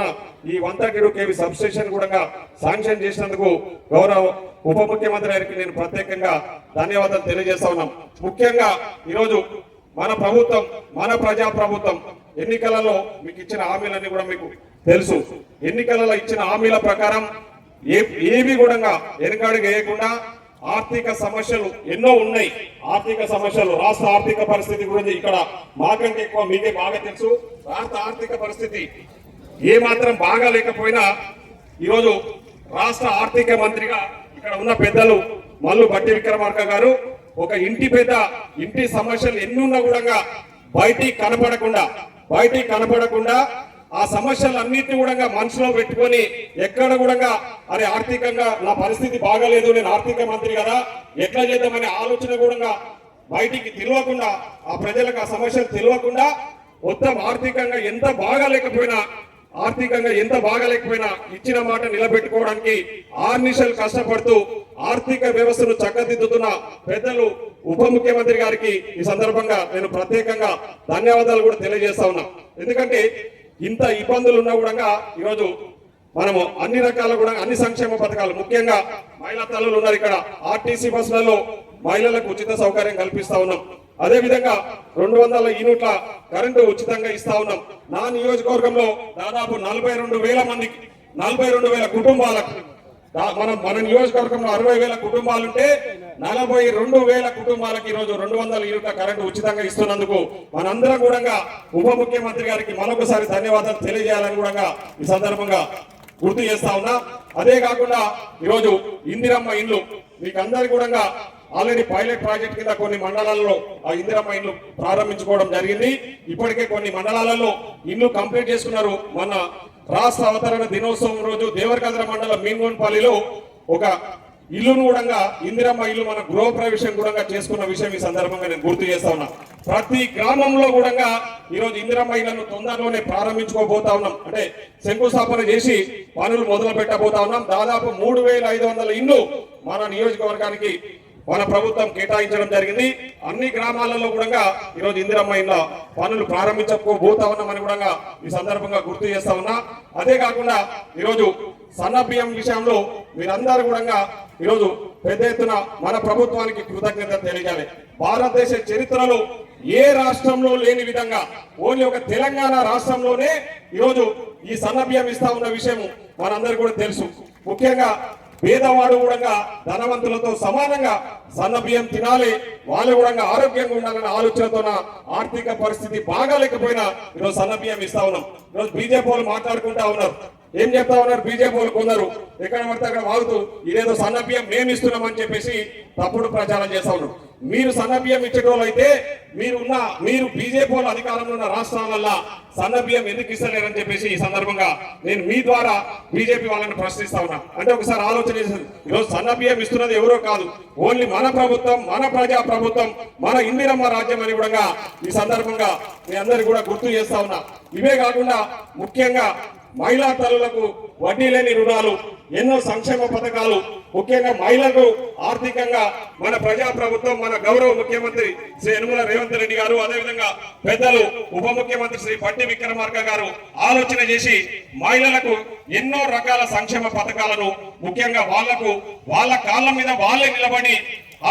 ఈ 132 kV సబ్ స్టేషన్ కూడా శాంక్షన్ చేసినందుకు గౌరవ ఉప ముఖ్యమంత్రి గారికి నేను ప్రత్యేకంగా ధన్యవాదాలు తెలియజేస్తా ఉన్నాం. ముఖ్యంగా ఈరోజు మన ప్రభుత్వం, మన ప్రజా ప్రభుత్వం ఎన్నికలలో మీకు ఇచ్చిన హామీలన్నీ కూడా మీకు తెలుసు. ఎన్నికలలో ఇచ్చిన హామీల ప్రకారం ఏవి కూడా వెనకాడికి వేయకుండా ఆర్థిక సమస్యలు ఎన్నో ఉన్నాయి. ఆర్థిక సమస్యలు, రాష్ట్ర ఆర్థిక పరిస్థితి గురించి ఇక్కడ మాకంటే ఎక్కువ మీకే బాగా తెలుసు. రాష్ట్ర ఆర్థిక పరిస్థితి ఏ మాత్రం బాగా లేకపోయినా ఈరోజు రాష్ట్ర ఆర్థిక మంత్రిగా ఇక్కడ ఉన్న పెద్దలు మల్లు భట్టి విక్రమార్క గారు ఒక ఇంటి సమస్యలు ఎన్ని ఉన్నా కూడా బయటికి కనపడకుండా ఆ సమస్యలన్నింటినీ కూడా మనసులో పెట్టుకొని ఎక్కడ కూడా అరే ఆర్థికంగా నా పరిస్థితి బాగాలేదు, నేను ఆర్థిక మంత్రి కదా, ఎట్లా చేద్దామనే ఆలోచన కూడా బయటికి తెలియకుండా, ఆ ప్రజలకు ఆ సమస్యలు తెలియకుండా మొత్తం ఆర్థికంగా ఎంత బాగాలేకపోయినా ఇచ్చిన మాట నిలబెట్టుకోవడానికి ఆర్నిశలు కష్టపడుతూ ఆర్థిక వ్యవస్థను చక్కదిద్దుతున్న పెద్దలు ఉప ముఖ్యమంత్రి గారికి ఈ సందర్భంగా నేను ప్రత్యేకంగా ధన్యవాదాలు కూడా తెలియజేస్తా ఉన్నా. ఎందుకంటే ఇంత ఇబ్బందులు ఉన్నా కూడా ఈరోజు మనము అన్ని రకాల కూడా అన్ని సంక్షేమ పథకాలు, ముఖ్యంగా మహిళా తల్లులు ఉన్నారు ఇక్కడ, ఆర్టీసీ బస్సులలో మహిళలకు ఉచిత సౌకర్యం కల్పిస్తా ఉన్నాం. అదే విధంగా 200 యూనిట్ల కరెంటు ఉచితంగా ఇస్తా ఉన్నాం. నా నియోజకవర్గంలో దాదాపు 42,000 మందికి, 42,000 కుటుంబాలకు, మన నియోజకవర్గంలో 60,000 కుటుంబాలుంటే 42,000 కుటుంబాలకు ఈరోజు 200 యూనిట్ల కరెంటు ఉచితంగా ఇస్తున్నందుకు మనందరం కూడా ఉప ముఖ్యమంత్రి గారికి మరొకసారి ధన్యవాదాలు తెలియజేయాలని కూడా ఈ సందర్భంగా గుర్తు చేస్తా ఉన్నా. అదే కాకుండా ఈరోజు ఇందిరమ్మ ఇండ్లు మీకు అందరికి కూడా ఆల్రెడీ పైలట్ ప్రాజెక్ట్ కింద కొన్ని మండలాల్లో ఆ ఇందిరమ్మ ఇండ్లు ప్రారంభించుకోవడం జరిగింది. ఇప్పటికే కొన్ని మండలాలలో ఇండ్లు కంప్లీట్ చేసుకున్నారు. మన రాష్ట్ర అవతరణ దినోత్సవం రోజు దేవరకద్ర మండలం మీన్గోన్పల్లిలో ఒక ఇల్లును కూడా ఇందిరమ్మ ఇల్లు మన గృహ ప్రవేశం కూడా చేసుకున్న విషయం ఈ సందర్భంగా నేను గుర్తు చేస్తా ఉన్నా. ప్రతి గ్రామంలో కూడా ఈరోజు ఇందిరమ్మ ఇళ్లను తొందరలోనే ప్రారంభించుకోబోతా ఉన్నాం. అంటే శంకుస్థాపన చేసి పనులు మొదలు పెట్టబోతా ఉన్నాం. దాదాపు 3,500 ఇండ్లు మన నియోజకవర్గానికి మన ప్రభుత్వం కేటాయించడం జరిగింది. అన్ని గ్రామాలలో కూడా ఈరోజు ఇందిరమ్మ ఇళ్ల పనులు ప్రారంభించకపోతా ఉన్నామని కూడా ఈ సందర్భంగా గుర్తు చేస్తా ఉన్నా. అదే కాకుండా ఈరోజు సన్న బియ్యం విషయంలో మీరందరూ కూడా ఈరోజు పెద్ద ఎత్తున మన ప్రభుత్వానికి కృతజ్ఞత తెలియజేయాలి. భారతదేశ చరిత్రలో ఏ రాష్ట్రంలో లేని విధంగా ఓన్లీ ఒక తెలంగాణ రాష్ట్రంలోనే ఈరోజు ఈ సన్న బియ్యం ఇస్తా ఉన్న విషయం మనందరికీ కూడా తెలుసు. ముఖ్యంగా పేదవాడు కూడా ధనవంతులతో సమానంగా సన్న బియ్యం తినాలి, వాళ్ళు కూడా ఆరోగ్యంగా ఉండాలన్న ఆలోచనతో ఆర్థిక పరిస్థితి బాగాలేకపోయినా ఈరోజు సన్న బియ్యం ఇస్తా ఉన్నాం. ఈరోజు బీజేపీ వాళ్ళు మాట్లాడుకుంటా ఉన్నారు. ఏం చెప్తా ఉన్నారు బీజేపీ వాళ్ళు? కొందరు ఎక్కడ పడితే అక్కడ వాగుతూ ఇదేదో సన్న బియ్యం మేము ఇస్తున్నామని చెప్పేసి తప్పుడు ప్రచారం చేస్తా ఉన్నారు. మీరు సన్న బియ్యం ఇచ్చేటోళ్ళు అయితే మీరు బీజేపీ వాళ్ళు అధికారంలో ఉన్న రాష్ట్రాలల్లో సన్న బియ్యం ఎందుకు ఇస్తలేరని చెప్పేసి ఈ సందర్భంగా నేను మీ ద్వారా బీజేపీ వాళ్ళని ప్రశ్నిస్తా ఉన్నా. అంటే ఒకసారి ఆలోచన చేసింది, ఈరోజు సన్న బియ్యం ఇస్తున్నది ఎవరో కాదు, ఓన్లీ మన ప్రభుత్వం, మన ప్రజా ప్రభుత్వం, మన ఇందిరమ్మ రాజ్యం అని కూడా ఈ సందర్భంగా మీ అందరికీ కూడా గుర్తు చేస్తా ఉన్నా. ఇవే కాకుండా ముఖ్యంగా మహిళా తల్లులకు వడ్డీ లేని రుణాలు, ఎన్నో సంక్షేమ పథకాలు, ముఖ్యంగా మహిళలకు ఆర్థికంగా మన ప్రజా ప్రభుత్వం, మన గౌరవ ముఖ్యమంత్రి శ్రీ యనమల రేవంత్ రెడ్డి గారు, అదేవిధంగా పెద్దలు ఉప ముఖ్యమంత్రి శ్రీ బట్టి విక్రమార్క గారు ఆలోచన చేసి మహిళలకు ఎన్నో రకాల సంక్షేమ పథకాలను, ముఖ్యంగా వాళ్లకు వాళ్ళ కాళ్ళ మీద వాళ్ళే నిలబడి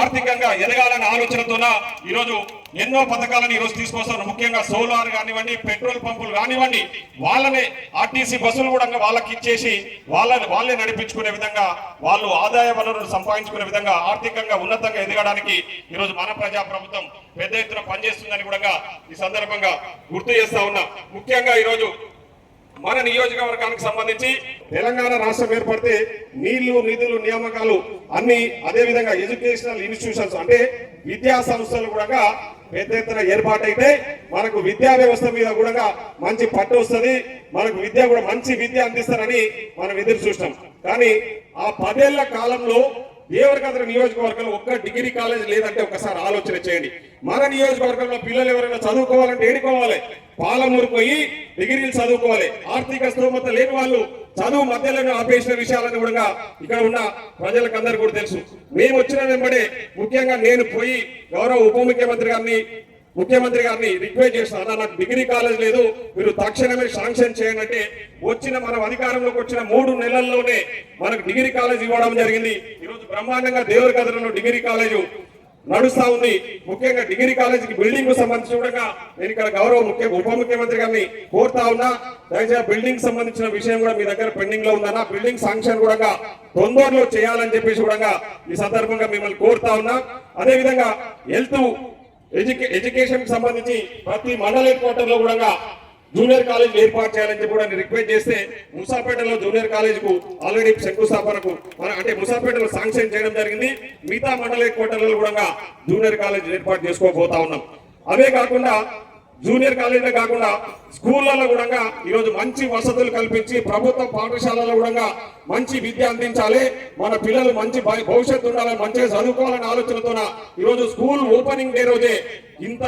ఆర్థికంగా ఎదగాలనే ఆలోచనతోన ఈరోజు ఎన్నో పథకాలను ఈరోజు తీసుకొస్తారు. ముఖ్యంగా సోలార్ కానివ్వండి, పెట్రోల్ పంపులు కానివ్వండి, వాళ్ళనే ఆర్టీసీ బస్సులు కూడా వాళ్ళకి ఇచ్చేసి వాళ్ళే నడిపించుకునే విధంగా, వాళ్ళు ఆదాయ వనరులు సంపాదించుకునే విధంగా ఆర్థికంగా ఉన్నతంగా ఎదగడానికి ఈరోజు మన ప్రజా ప్రభుత్వం పెద్ద ఎత్తున పనిచేస్తుందని కూడా ఈ సందర్భంగా గుర్తు చేస్తా ఉన్నా. ముఖ్యంగా ఈరోజు మన నియోజకవర్గానికి సంబంధించి తెలంగాణ రాష్ట్రం ఏర్పడితే నీళ్లు, నిధులు, నియామకాలు అన్ని, అదే విధంగా ఎడ్యుకేషనల్ ఇన్స్టిట్యూషన్స్ అంటే విద్యా సంస్థలు కూడా పెద్ద ఎత్తున ఏర్పాటైతే మనకు విద్యా వ్యవస్థ మీద కూడా మంచి పట్టు వస్తుంది, మనకు విద్య కూడా మంచి విద్య అందిస్తారని మనం ఎదురు చూస్తాం. కానీ ఆ 10 ఏళ్ల కాలంలో దేవరకద్ర నియోజకవర్గంలో ఒక్క డిగ్రీ కాలేజ్ లేదంటే ఒకసారి ఆలోచన చేయండి. మన నియోజకవర్గంలో పిల్లలు ఎవరైనా చదువుకోవాలంటే ఏడుకోవాలి, పాలమూరు పోయి డిగ్రీలు చదువుకోవాలి. ఆర్థిక స్తోమత లేని వాళ్ళు చదువు మధ్యలోనే ఆపేసిన విషయాలను కూడా ఇక్కడ ఉన్న ప్రజలకు అందరూ కూడా తెలుసు. మేము వచ్చిన వెంబడే ముఖ్యంగా నేను పోయి గౌరవ ఉప ముఖ్యమంత్రి గారిని రిక్వెస్ట్ చేస్తాను, నాకు డిగ్రీ కాలేజ్ లేదు, మీరు తక్షణమే శాంక్షన్ చేయండి అంటే మనం అధికారంలోకి వచ్చిన 3 నెలల్లోనే మనకు డిగ్రీ కాలేజ్ ఇవ్వడం జరిగింది. ఈరోజు బ్రహ్మాండంగా దేవరకద్రలో డిగ్రీ కాలేజు నడుస్తా ఉంది. ముఖ్యంగా డిగ్రీ కాలేజీకి బిల్డింగ్ కు సంబంధించి కూడా నేను ఇక్కడ గౌరవ ఉప ముఖ్యమంత్రి గారిని కోరుతా ఉన్నా, దయచేసి బిల్డింగ్ సంబంధించిన విషయం కూడా మీ దగ్గర పెండింగ్ లో ఉందన్నా, బిల్డింగ్ శాంక్షన్ కూడా తొందరలో చేయాలని చెప్పేసి కూడా ఈ సందర్భంగా మిమ్మల్ని కోరుతా ఉన్నా. అదే విధంగా హెల్త్ ఎడ్యుకేషన్ కి సంబంధించి ప్రతి మండల హెడ్ క్వార్టర్ లో కూడా జూనియర్ కాలేజ్ ఏర్పాటు చేయాలని చెప్పి కూడా రిక్వెస్ట్ చేస్తే ముసాపేటలో జూనియర్ కాలేజ్ కు ఆల్రెడీ శంకుస్థాపనకు అంటే ముసాపేటలో శాంక్షన్ చేయడం జరిగింది. మిగతా మండల హెడ్ క్వార్టర్లలో కూడా జూనియర్ కాలేజ్ ఏర్పాటు చేసుకోబోతా ఉన్నాం. అవే కాకుండా జూనియర్ కాలేజీలో కాకుండా స్కూళ్ళలో కూడా ఈరోజు మంచి వసతులు కల్పించి ప్రభుత్వ పాఠశాలలో కూడా మంచి విద్య అందించాలి, మన పిల్లలు మంచి భవిష్యత్తు ఉండాలని మంచిగా చదువుకోవాలని ఆలోచనతోన ఈరోజు స్కూల్ ఓపెనింగ్ డే రోజే ఇంత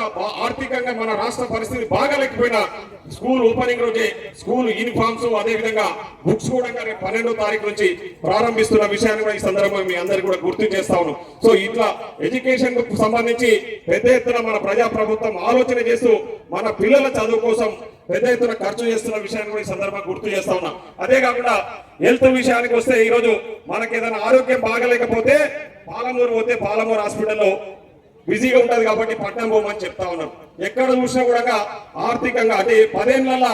ఆర్థికంగా మన రాష్ట్ర పరిస్థితి బాగాలేకపోయినా స్కూల్ ఓపెనింగ్ రోజే స్కూల్ యూనిఫామ్స్ అదేవిధంగా బుక్స్ కూడా 12వ తారీఖు నుంచి ప్రారంభిస్తున్న విషయాన్ని కూడా ఈ సందర్భంగా మీ అందరికీ కూడా గుర్తు చేస్తా ఉన్నాం. సో ఇట్లా ఎడ్యుకేషన్ కు సంబంధించి పెద్ద ఎత్తున మన ప్రజాప్రభుత్వం ఆలోచన చేస్తూ మన పిల్లల చదువు కోసం పెద్ద ఎత్తున ఖర్చు చేస్తున్న విషయాన్ని కూడా ఈ సందర్భంగా గుర్తు చేస్తా ఉన్నాం. అదే కాకుండా హెల్త్ విషయానికి వస్తే ఈరోజు మనకి ఏదైనా ఆరోగ్యం బాగలేకపోతే పాలమూరు పోతే పాలమూరు హాస్పిటల్లో బిజీగా ఉంటది కాబట్టి పట్టణం పోమని చెప్తా ఉన్నాం. ఎక్కడ చూసినా కూడా ఆర్థికంగా అంటే 10 ఏళ్ల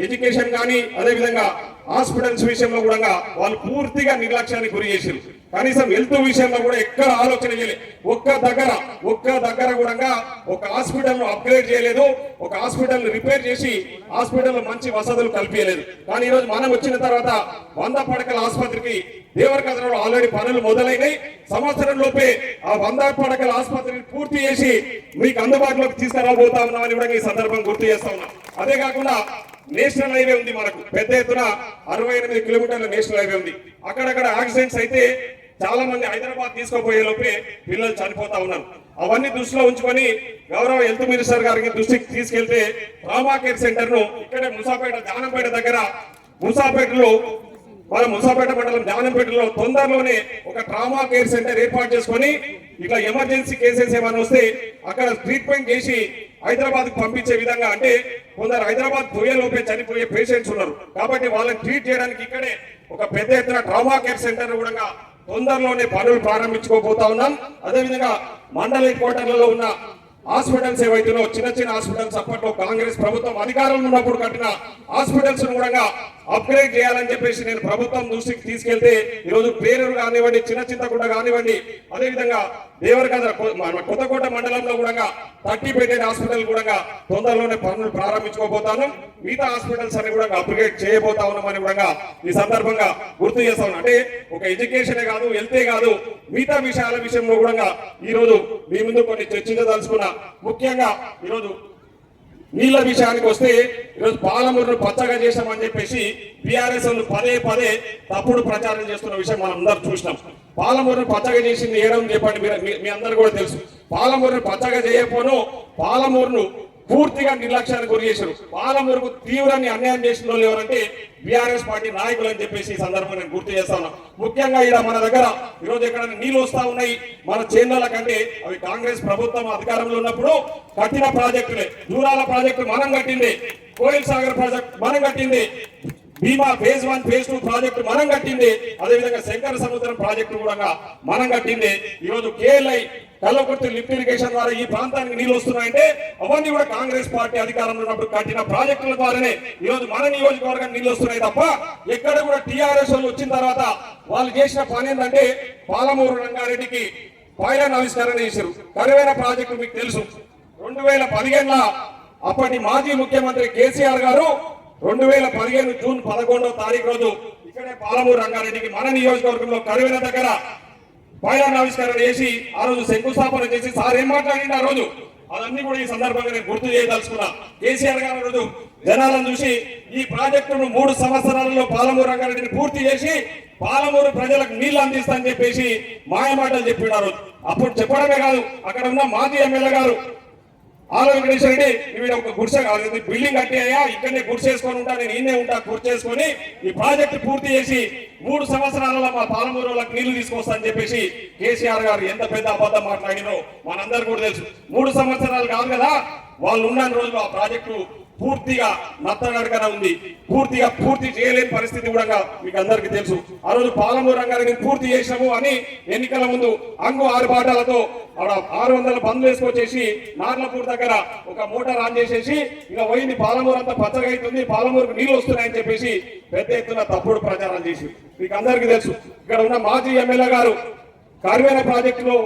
ఎడ్యుకేషన్ కానీ అదేవిధంగా హాస్పిటల్స్ విషయంలో కూడా వాళ్ళు పూర్తిగా నిర్లక్ష్యానికి గురి చేశారు. కనీసం హెల్త్ విషయంలో కూడా ఎక్కడ ఆలోచన చేయలేదు. ఒక్క దగ్గర కూడా ఒక హాస్పిటల్ ను అప్గ్రేడ్ చేయలేదు, ఒక హాస్పిటల్ రిపేర్ చేసి హాస్పిటల్ మంచి వసతులు కల్పించలేదు. కానీ ఈరోజు మనం వచ్చిన తర్వాత 100 పడకల ఆసుపత్రికి దేవరకద్రలో ఆల్రెడీ పనులు మొదలైనవి. సంవత్సరం లోపే ఆ 100 పడకల ఆసుపత్రిని పూర్తి చేసి మీకు అందుబాటులోకి తీసుకురాబోతా ఉన్నామని కూడా ఈ సందర్భం గుర్తు చేస్తా ఉన్నాం. అదే కాకుండా నేషనల్ హైవే ఉంది, మనకు పెద్ద ఎత్తున 68 కిలోమీటర్ల నేషనల్ హైవే ఉంది. అక్కడక్కడ యాక్సిడెంట్స్ అయితే చాలా మంది హైదరాబాద్ తీసుకుపోయే లోపే పిల్లలు చనిపోతా ఉన్నారు. అవన్నీ దృష్టిలో ఉంచుకొని గౌరవ హెల్త్ మినిస్టర్ గారికి దృష్టికి తీసుకెళ్తే ట్రామా కేర్ సెంటర్ ను ఇక్కడే ముసాపేట జానంపేట దగ్గర ముసాపేట మండలం జానంపేటలో తొందరలోనే ఒక ట్రామా కేర్ సెంటర్ ఏర్పాటు చేసుకొని ఇట్లా ఎమర్జెన్సీ కేసెస్ ఏమైనా వస్తే అక్కడ ట్రీట్మెంట్ చేసి హైదరాబాద్ కు పంపించే విధంగా, అంటే కొందరు హైదరాబాద్ పోయే లోపే చనిపోయే పేషెంట్స్ ఉన్నారు కాబట్టి వాళ్ళని ట్రీట్ చేయడానికి ఇక్కడే ఒక పెద్ద ఎత్తున ట్రామా కేర్ సెంటర్ కూడా తొందరలోనే పనులు ప్రారంభించుకోబోతా ఉన్నాం. అదేవిధంగా మండల హెడ్ క్వార్టర్లలో ఉన్న హాస్పిటల్స్ ఏవైతున్నాయో చిన్న హాస్పిటల్స్ అప్పట్లో కాంగ్రెస్ ప్రభుత్వం అధికారంలో ఉన్నప్పుడు కట్టిన హాస్పిటల్స్ కూడా అప్గ్రేడ్ చేయాలని చెప్పేసి నేను ప్రభుత్వం దృష్టికి తీసుకెళ్తే ఈరోజు పేరూరు కానివ్వండి, చింతకుంట కానివ్వండి, అదేవిధంగా దేవరకద్ర కొత్తకోట మండలంలో కూడా 30 బెడెడ్ హాస్పిటల్ కూడా తొందరలోనే పనులు ప్రారంభించుకోబోతాను. మిగతా హాస్పిటల్స్ అన్ని కూడా అప్గ్రేడ్ చేయబోతా ఉన్నామని కూడా ఈ సందర్భంగా గుర్తు చేస్తా ఉన్నాం. అంటే ఒక ఎడ్యుకేషనే కాదు, హెల్తే కాదు, మిగతా విషయాల విషయంలో కూడా ఈ రోజు మీ ముందు కొన్ని చర్చించదలుచుకున్నా. ముఖ్యంగా ఈరోజు నీళ్ల విషయానికి వస్తే ఈరోజు పాలమూరును పచ్చగా చేశామని చెప్పేసి బీఆర్ఎస్ పదే తప్పుడు ప్రచారం చేస్తున్న విషయం మనం అందరూ చూసినాం. పాలమూరును పచ్చగా చేసింది ఏడం చెప్పండి, మీ అందరూ కూడా తెలుసు. పాలమూరును పచ్చగా చేయకపోను పాలమూరును పూర్తిగా నిర్లక్ష్యానికి గురి చేశారు. పాలమూరుకు తీవ్రంగా అన్యాయం చేసిన వాళ్ళు ఎవరంటే బీఆర్ఎస్ పార్టీ నాయకులు అని చెప్పేసి ఈ సందర్భంగా నేను గుర్తు చేస్తాను. ముఖ్యంగా ఇక్కడ మన దగ్గర ఈరోజు ఎక్కడైనా నీళ్లు వస్తా ఉన్నాయి మన చేనుల కంటే అవి కాంగ్రెస్ ప్రభుత్వం అధికారంలో ఉన్నప్పుడు కట్టిన ప్రాజెక్టులే. దూరాల ప్రాజెక్టు మనం కట్టింది, కోయిల్ సాగర్ ప్రాజెక్టు మనం కట్టింది, భీమా ఫేజ్ 1 ఫేజ్ 2 ప్రాజెక్టు మనం కట్టింది, అదేవిధంగా శంకర సముద్రం ప్రాజెక్టు కూడా మనం కట్టింది. ఈరోజు కేఎల్ఐ కల్లకుర్తి లిఫ్ట్ ఇరిగేషన్ ద్వారా ఈ ప్రాంతానికి నీళ్లు వస్తున్నాయంటే అవన్నీ కూడా కాంగ్రెస్ పార్టీ అధికారంలో ఉన్నప్పుడు కట్టిన ప్రాజెక్టుల ద్వారానే ఈరోజు మన నియోజకవర్గం నీళ్లు వస్తున్నాయి తప్ప ఎక్కడ కూడా టీఆర్ఎస్ వాళ్ళు వచ్చిన తర్వాత వాళ్ళు చేసిన పని ఏంటంటే పాలమూరు రంగారెడ్డికి పైలట్ ఆవిష్కరణ చేశారు. కరువైన ప్రాజెక్టు మీకు తెలుసు. 2015లో అప్పటి మాజీ ముఖ్యమంత్రి కేసీఆర్ గారు 2015 జూన్ 11వ తారీఖు రోజు ఇక్కడే పాలమూరు రంగారెడ్డికి మన నియోజకవర్గంలో కరువైన దగ్గర పైలట్ ఆవిష్కరణ చేసి ఆ రోజు శంకుస్థాపన చేసి సార్ ఏం మాట్లాడింది ఆ రోజు అదన్నీ కూడా ఈ సందర్భంగా నేను గుర్తు చేయదలుచుకున్నా. కేసీఆర్ గారు రోజు జనాలను చూసి ఈ ప్రాజెక్టును 3 సంవత్సరాలలో పాలమూరు రంగారెడ్డిని పూర్తి చేసి పాలమూరు ప్రజలకు నీళ్లు అందిస్తానని చెప్పేసి మాయమాటలు చెప్పినారు. అప్పుడు చెప్పడమే కాదు, అక్కడ ఉన్న మాజీ ఎమ్మెల్యే గారు ఆలో వెంకటేశ్వర రెడ్డి నువ్వు ఒక గుడిసె కాదు బిల్డింగ్ కట్టేయ్యా, ఇక్కడనే గుడిసేసుకొని ఉంటా, నేను ఈయనే ఉంటా, గుర్చేసుకొని ఈ ప్రాజెక్టు పూర్తి చేసి 3 సంవత్సరాలలో మా పాలమూరు వాళ్ళకి నీళ్లు తీసుకొస్తా అని చెప్పేసి కేసీఆర్ గారు ఎంత పెద్ద అబద్ధం మాట్లాడినో మనందరూ కూడా తెలుసు. 3 సంవత్సరాలు కాదు కదా, వాళ్ళు ఉన్న రోజులు ఆ ప్రాజెక్టు పూర్తిగా నత్తనడకన ఉంది, పూర్తి చేయలేని పరిస్థితి కూడా మీకు అందరికీ తెలుసు. ఆ రోజు పాలమూరు రంగారెడ్డిని పూర్తి చేసినాము అని ఎన్నికల ముందు అంగు 6 బాటలతో 600 బండ్లు వేసుకొచ్చేసి నార్లపూర్ దగ్గర ఒక మోటార్ ఆన్ చేసేసి ఇక పోయింది పాలమూరు అంతా పచ్చగా అవుతుంది, పాలమూరుకు నీళ్లు వస్తున్నాయని చెప్పేసి పెద్ద ఎత్తున తప్పుడు ప్రచారం చేసి మీకు అందరికీ తెలుసు. ఇక్కడ ఉన్న మాజీ ఎమ్మెల్యే గారు కరువైన ప్రాజెక్టులో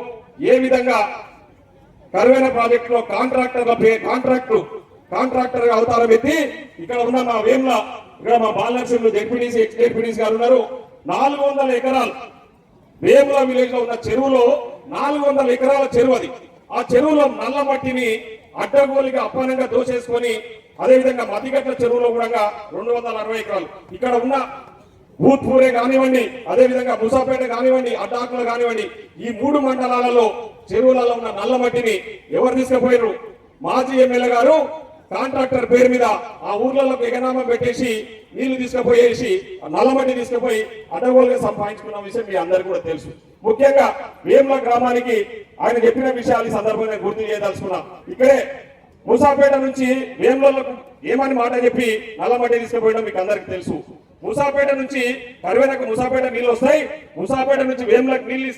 ఏ విధంగా కరువైన ప్రాజెక్టులో కాంట్రాక్టర్ గా అవతారం ఎత్తి ఇక్కడ ఉన్న మా వేమ్ల ఇక్కడ మా బాలనర్సింహులు జెడ్పీటీసీ ఎక్స్ జెడ్పీటీసీ గారు ఉన్నారు. 400 ఎకరాలు వేముల విలేజ్ లో ఉన్న చెరువులో 400 ఎకరాల చెరువు అది. ఆ చెరువులో నల్ల మట్టిని అడ్డగోలిగా అప్పనంగా దోచేసుకొని అదేవిధంగా మతిగట్ల చెరువులో కూడా 260 ఎకరాలు ఇక్కడ ఉన్న భూత్పూరే కానివ్వండి, అదేవిధంగా ముసాపేట కానివ్వండి, అడ్డాకులు కానివ్వండి, ఈ 3 మండలాలలో చెరువులలో ఉన్న నల్ల మట్టిని ఎవరు తీసుకుపోయారు? మాజీ ఎమ్మెల్యే గారు కాంట్రాక్టర్ పేరు మీద ఆ ఊర్లలో ఎగనామం పెట్టేసి నీళ్లు తీసుకుపోయేసి నల్లమట్టి తీసుకుపోయి అడ్డగోలుగా సంపాదించుకున్న విషయం మీ అందరికీ కూడా తెలుసు. ముఖ్యంగా వేముల గ్రామానికి ఆయన చెప్పిన విషయాలు ఈ సందర్భంగా గుర్తు చేయదలుచుకున్నా. ఇక్కడే ముసాపేట నుంచి వేములకు ఏమని మాట చెప్పి నల్లమట్టి తీసుకుపోయడం మీకు అందరికి తెలుసు. ముసాపేట నుంచి కరివేనకు ముసాపేట నీళ్ళు వస్తాయి, ముసాపేట నుంచి వేములకు నీళ్ళు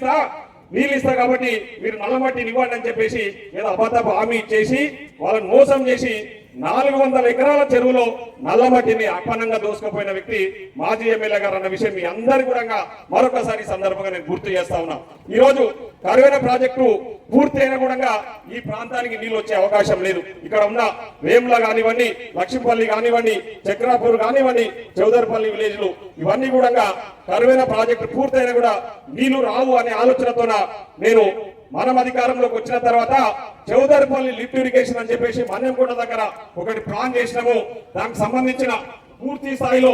ఇస్తా కాబట్టి మీరు నల్లమట్టిని ఇవ్వండి అని చెప్పేసి ఏదో అబద్ధపు హామీ ఇచ్చేసి వాళ్ళని మోసం చేసి 400 ఎకరాల చెరువులో నల్లమట్టిని అప్పనంగా దోసుకుపోయిన వ్యక్తి మాజీ ఎమ్మెల్యే గారు అన్న విషయం మీ అందరి కూడా మరొకసారి సందర్భంగా నేను గుర్తు చేస్తా ఉన్నా. ఈ రోజు కరివేన ప్రాజెక్టు పూర్తయిన కూడా ఈ ప్రాంతానికి నీళ్ళు వచ్చే అవకాశం లేదు. ఇక్కడ ఉన్న వేముల కానివ్వండి, లక్ష్మీపల్లి కానివ్వండి, చక్రాపూర్ కానివ్వండి, చౌదరిపల్లి విలేజ్లు ఇవన్నీ కూడా కరివేన ప్రాజెక్టు పూర్తయినా కూడా నీళ్లు రావు అనే ఆలోచనతోన నేను మనం అధికారంలోకి వచ్చిన తర్వాత చౌదరిపల్లి లిఫ్ట్ ఇరిగేషన్ అని చెప్పేసి మన్యంకొండ దగ్గర ఒకటి ప్లాన్ చేసినాము. దానికి సంబంధించిన పూర్తి స్థాయిలో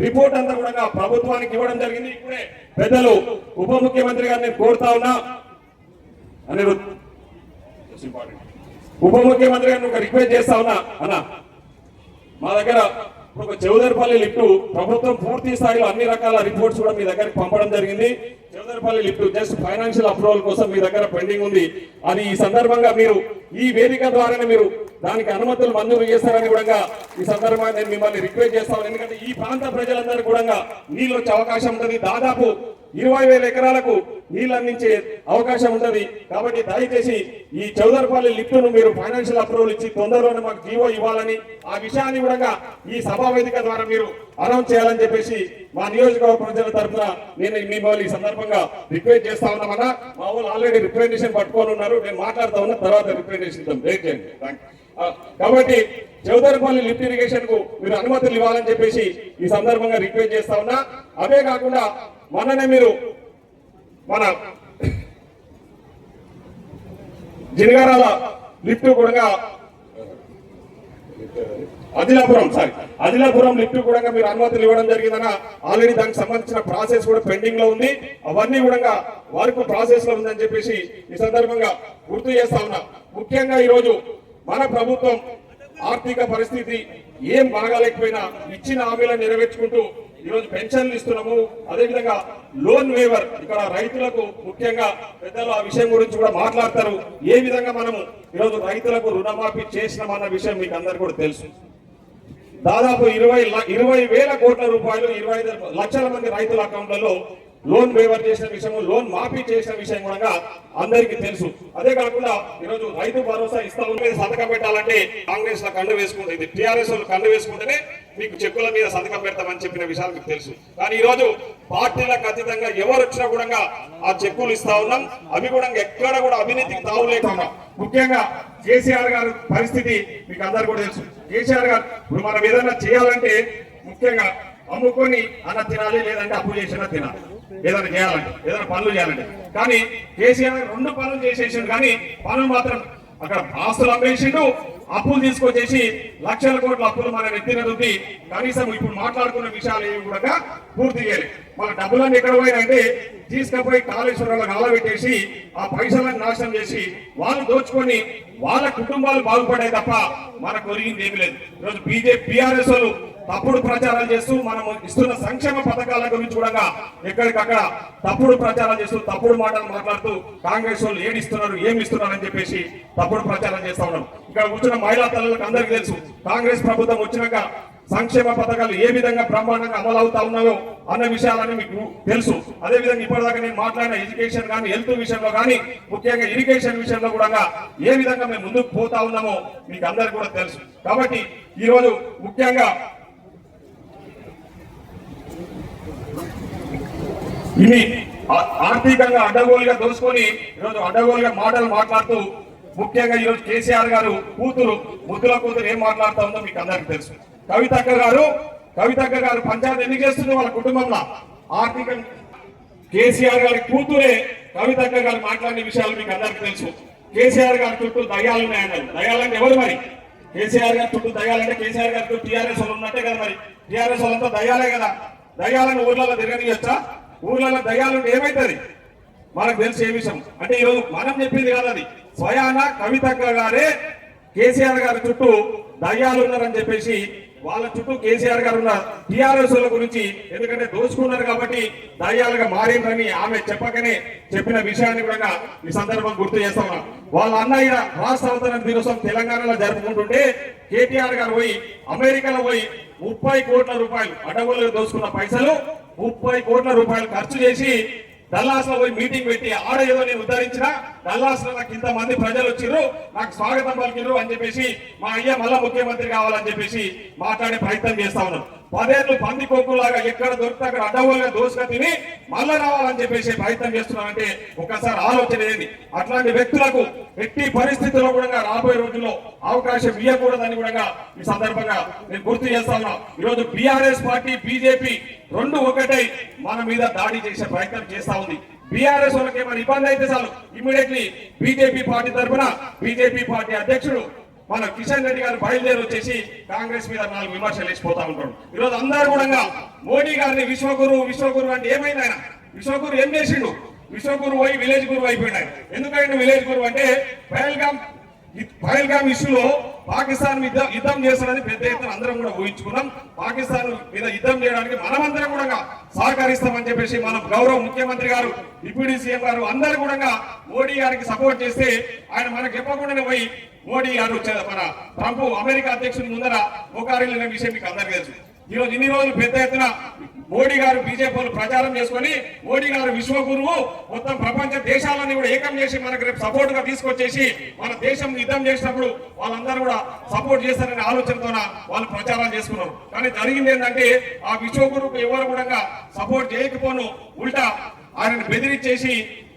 రిపోర్ట్ అంతా కూడా ప్రభుత్వానికి ఇవ్వడం జరిగింది. ఇప్పుడే పెద్దలు ఉప ముఖ్యమంత్రి గారిని నేను కోరుతా ఉన్నా, ఉప ముఖ్యమంత్రి గారిని ఒక రిక్వెస్ట్ చేస్తా ఉన్నా. అన్న మా దగ్గర ఒక చౌదరిపల్లి లిఫ్ట్ ప్రభుత్వం పూర్తి స్థాయిలో అన్ని రకాల రిపోర్ట్స్ కూడా మీ దగ్గరికి పంపడం జరిగింది. Chowdaripalli lift just financial approval కోసం మీ దగ్గర పెండింగ్ ఉంది. అది ఈ సందర్భంగా మీరు ఈ వేదిక ద్వారానే మీరు దానికి అనుమతులు మంజూరు చేస్తారని కూడా ఈ సందర్భంగా నేను మిమ్మల్ని రిక్వెస్ట్ చేస్తాను. ఎందుకంటే ఈ ప్రాంత ప్రజలందరూ కూడా నీళ్ళు వచ్చే అవకాశం ఉంటుంది. దాదాపు 20,000 ఎకరాలకు నీళ్ళు అందించే అవకాశం ఉంటుంది. కాబట్టి దయచేసి ఈ చౌదరిపల్లి లిఫ్ట్ను మీరు ఫైనాన్షియల్ అప్రూవల్ ఇచ్చి తొందరలోనే మాకు జీవో ఇవ్వాలని, ఆ విషయాన్ని కూడా ఈ సభా వేదిక ద్వారా మీరు అనౌన్స్ చేయాలని చెప్పేసి మా నియోజకవర్గ ప్రజల తరఫున నేను మిమ్మల్ని ఈ సందర్భంగా రిక్వెస్ట్ చేస్తా ఉన్నామన్నా. మా వాళ్ళు ఆల్రెడీ రిప్రజెంటేషన్ పట్టుకొని ఉన్నారు, నేను మాట్లాడుతా ఉన్నా, తర్వాత రిప్రజెంటేషన్ ఇద్దాం. వెయిట్ చేయండి. కాబట్టి చౌదరిపల్లి లిఫ్ట్ ఇరిగేషన్ కు మీరు అనుమతులు ఇవ్వాలని చెప్పేసి ఈ సందర్భంగా రిక్వెస్ట్ చేస్తా ఉన్నా. అవే కాకుండా మొన్ననే మీరు మన జినగారాల లిఫ్ట్ కూడా అదిలాపురం లిఫ్ట్ కూడా మీరు అనుమతులు ఇవ్వడం జరిగిందన్న. ఆల్రెడీ దానికి సంబంధించిన ప్రాసెస్ కూడా పెండింగ్ లో ఉంది. అవన్నీ కూడా వర్క్ ప్రాసెస్ లో ఉందని చెప్పేసి ఈ సందర్భంగా గుర్తు చేస్తా ఉన్నా. ముఖ్యంగా ఈరోజు మన ప్రభుత్వం ఆర్థిక పరిస్థితి ఏం బాగాలేకపోయినా ఇచ్చిన హామీలను నెరవేర్చుకుంటూ ఈరోజు పెన్షన్లు ఇస్తున్నాము. అదేవిధంగా లోన్ వేవర్ ఇక్కడ రైతులకు ముఖ్యంగా పెద్దలు ఆ విషయం గురించి కూడా మాట్లాడతారు. ఏ విధంగా మనము ఈరోజు రైతులకు రుణమాఫీ చేసినామన్న విషయం మీకు అందరు కూడా తెలుసు. దాదాపు 20,000 కోట్ల రూపాయలు 25 లక్షల మంది రైతుల అకౌంట్లలో లోన్ వేవర్ చేసిన విషయం, లోన్ మాఫీ చేసిన విషయం కూడా అందరికీ తెలుసు. అదే కాకుండా ఈరోజు రైతు భరోసా ఇస్తా మీద సంతకం పెట్టాలంటే కాంగ్రెస్ లో కండు వేసుకుంటుంది, టీఆర్ఎస్ వాళ్ళు కండు వేసుకుంటేనే మీకు చెక్కుల మీద సంతకం పెడతామని చెప్పిన విషయాలు మీకు తెలుసు. కానీ ఈ రోజు పార్టీలకు అతీతంగా ఎవరు వచ్చినా కూడా ఆ చెక్కులు ఇస్తా ఉన్నాం. అవి కూడా ఎక్కడ కూడా అవినీతికి తావు లేకుండా, ముఖ్యంగా కేసీఆర్ గారి పరిస్థితి మీకు అందరు కూడా తెలుసు. కేసీఆర్ గారు ఇప్పుడు మనం ఏదైనా చేయాలంటే ముఖ్యంగా అమ్ముకొని అన్న తినాలి, లేదంటే అప్పు చేసినా తినాలి. ఏదైనా చేయాలంటే, ఏదైనా పనులు చేయాలంటే. కానీ కేసీఆర్ 2 పనులు చేసేసిండు, కానీ పనులు మాత్రం అక్కడ ఆస్తులు అమ్మేసిండు, అప్పులు తీసుకొచ్చేసి లక్షల కోట్ల అప్పులు మన నెత్తిన రుద్ది కనీసం ఇప్పుడు మాట్లాడుకున్న విషయాలు ఏమి కూడా పూర్తి చేయాలి. మన డబ్బులన్నీ ఎక్కడ పోయినంటే తీసుకుపోయి కాళేశ్వరంలో గాలబెట్టేసి ఆ పైసలను నాశనం చేసి వాళ్ళు దోచుకొని వాళ్ళ కుటుంబాలు బాగుపడాయి తప్ప మనకు ఒరిగింది ఏమి లేదు. ఈరోజు బీఆర్ఎస్ వాళ్ళు తప్పుడు ప్రచారాలు చేస్తూ మనం ఇస్తున్న సంక్షేమ పథకాల గురించి కూడా ఎక్కడికక్కడ తప్పుడు ప్రచారాలు చేస్తూ తప్పుడు మాటలు మాట్లాడుతూ కాంగ్రెస్ వాళ్ళు ఏమి ఇస్తున్నారు అని చెప్పేసి తప్పుడు ప్రచారం చేస్తా ఉన్నాం. ఇక్కడ కూర్చున్న మహిళా తల్లులకు అందరికీ తెలుసు, కాంగ్రెస్ ప్రభుత్వం వచ్చినాక సంక్షేమ పథకాలు ఏ విధంగా బ్రహ్మాండంగా అమలు అవుతా ఉన్నాయో అన్న విషయాలని మీకు తెలుసు. అదేవిధంగా ఇప్పటిదాకా నేను మాట్లాడిన ఎడ్యుకేషన్ కానీ, హెల్త్ విషయంలో కానీ, ముఖ్యంగా ఇరిగేషన్ విషయంలో కూడా ఏ విధంగా మేము ముందుకు పోతా ఉన్నామో మీకు అందరికీ కూడా తెలుసు. కాబట్టి ఈరోజు ముఖ్యంగా ఇవి ఆర్థికంగా అడ్డగోలుగా దోసుకొని ఈరోజు అడ్డగోలుగా మాటలు మాట్లాడుతూ ముఖ్యంగా ఈరోజు కేసీఆర్ గారు ముద్దుల కూతురు ఏం మాట్లాడుతూ ఉందో మీకు అందరికీ తెలుసు. కవితక్క గారు పంచాయతీ ఎన్ని చేస్తుంది వాళ్ళ కుటుంబంలో ఆర్థికంగా కేసీఆర్ గారి కూతురే కవితక్క గారు మాట్లాడిన విషయాలు మీకు అందరికీ తెలుసు. కేసీఆర్ గారి చుట్టూ దయ్యాలు ఉన్నాయన్నారు. దయ్యాలంటే ఎవరు మరి? కేసీఆర్ గారి చుట్టూ దయ్యాలంటే కేసీఆర్ గారి చుట్టూ టీఆర్ఎస్ వాళ్ళు ఉన్నట్టే కదా మరి. టీఆర్ఎస్ వాళ్ళంతా దయ్యాలే కదా. దయ్యాలను ఊర్లలో తిరగనియొచ్చా? ఊర్లలో దయ్యాలుంటే ఏమవుతుంది మనకు తెలిసి ఏ విషయం అంటే ఈరోజు మనం చెప్పింది కాదు, అది స్వయాన కవితక్క గారే కేసీఆర్ గారి చుట్టూ దయ్యాలు ఉన్నారని చెప్పేసి వాళ్ళ చుట్టూ కేసీఆర్ గారు ఉన్న టీఆర్ఎస్ గురించి, ఎందుకంటే దోచుకున్నారు కాబట్టి దయ్యాలుగా మారిందని ఆమె చెప్పకనే చెప్పిన విషయాన్ని కూడా ఈ సందర్భం గుర్తు చేస్తా ఉన్నాం. వాళ్ళ అన్నయ్య రాష్ట్ర అవతరణ దినోత్సవం తెలంగాణలో జరుపుకుంటుంటే కేటీఆర్ గారు పోయి అమెరికాలో పోయి 30 కోట్ల రూపాయలు అడవులు దోచుకున్న పైసలు 30 కోట్ల రూపాయలు ఖర్చు చేసి డల్లాస్ లో పోయి మీటింగ్ పెట్టి ఆడ ఏదో నేను ఉద్ధరించిన డల్లాస్ లో నాకు ఇంతమంది ప్రజలు వచ్చిర్రు, నాకు స్వాగతం పలికిర్రు అని చెప్పేసి మా అయ్య మళ్ళా ముఖ్యమంత్రి కావాలని చెప్పేసి మాట్లాడే ప్రయత్నం చేస్తా ఉన్నాం. 10 ఏళ్ళు పంది కొక్కులాగా ఎక్కడ దొరికితే అక్కడ అడ్డగోలుగా దోసుగా తిని మళ్ళా రావాలని చెప్పేసి ప్రయత్నం చేస్తున్నామంటే ఒకసారి ఆలోచన ఏంది? అట్లాంటి వ్యక్తులకు ఎట్టి పరిస్థితుల్లో కూడా రాబోయే రోజుల్లో అవకాశం ఇవ్వకూడదని కూడా ఈ సందర్భంగా నేను గుర్తు చేస్తా ఉన్నా. ఈరోజు బీఆర్ఎస్ పార్టీ బీజేపీ రెండు ఒకటై మన మీద దాడి చేసే ప్రయత్నం చేస్తా ఉంది. బీఆర్ఎస్ వాళ్ళకి ఏమైనా ఇబ్బంది అయితే చాలు ఇమీడియట్లీ బీజేపీ పార్టీ తరఫున బీజేపీ పార్టీ అధ్యక్షుడు మన కిషన్ రెడ్డి గారు బయలుదేరి వచ్చేసి కాంగ్రెస్ మీద 4 విమర్శలు వేసిపోతా ఉంటాడు. ఈరోజు అందరూ కూడా మోడీ గారిని విశ్వగురు అంటే ఏమైంది? ఆయన విశ్వగురు ఏం చేసిండు? విశ్వగురు పోయి విలేజ్ గురు అయిపోయినాయి. ఎందుకంటే విలేజ్ గురు అంటే పహల్గామ్ ఇష్యూలో పాకిస్తాన్ మీద యుద్ధం చేస్తారని పెద్ద ఎత్తున అందరం కూడా ఊహించుకున్నాం. పాకిస్తాన్ మీద యుద్ధం చేయడానికి మనమందరం కూడా సహకరిస్తామని చెప్పేసి మన గౌరవ ముఖ్యమంత్రి గారు, డిప్యూటీ సీఎం గారు అందరూ కూడా మోడీ గారికి సపోర్ట్ చేస్తే ఆయన మనకు చెప్పకుండానే పోయి మోడీ గారు మన ట్రంప్ అమెరికా అధ్యక్షుడి ముందర మోకారిల్లిన విషయం మీకు అందరికీ తెలుసు. ఈరోజు ఇన్ని రోజులు పెద్ద ఎత్తున మోడీ గారు బీజేపీ ప్రచారం చేసుకొని మోడీ గారు విశ్వగురువు మొత్తం ప్రపంచ దేశాలని కూడా ఏకం చేసి మనకు రేపు సపోర్ట్ గా తీసుకొచ్చేసి మన దేశం యుద్ధం చేసినప్పుడు వాళ్ళందరూ కూడా సపోర్ట్ చేస్తారనే ఆలోచనతో వాళ్ళు ప్రచారం చేసుకున్నారు. కానీ జరిగింది ఏంటంటే ఆ విశ్వగురువుకు ఎవరు కూడా సపోర్ట్ చేయకపోను ఉల్టా ఆయనను బెదిరించేసి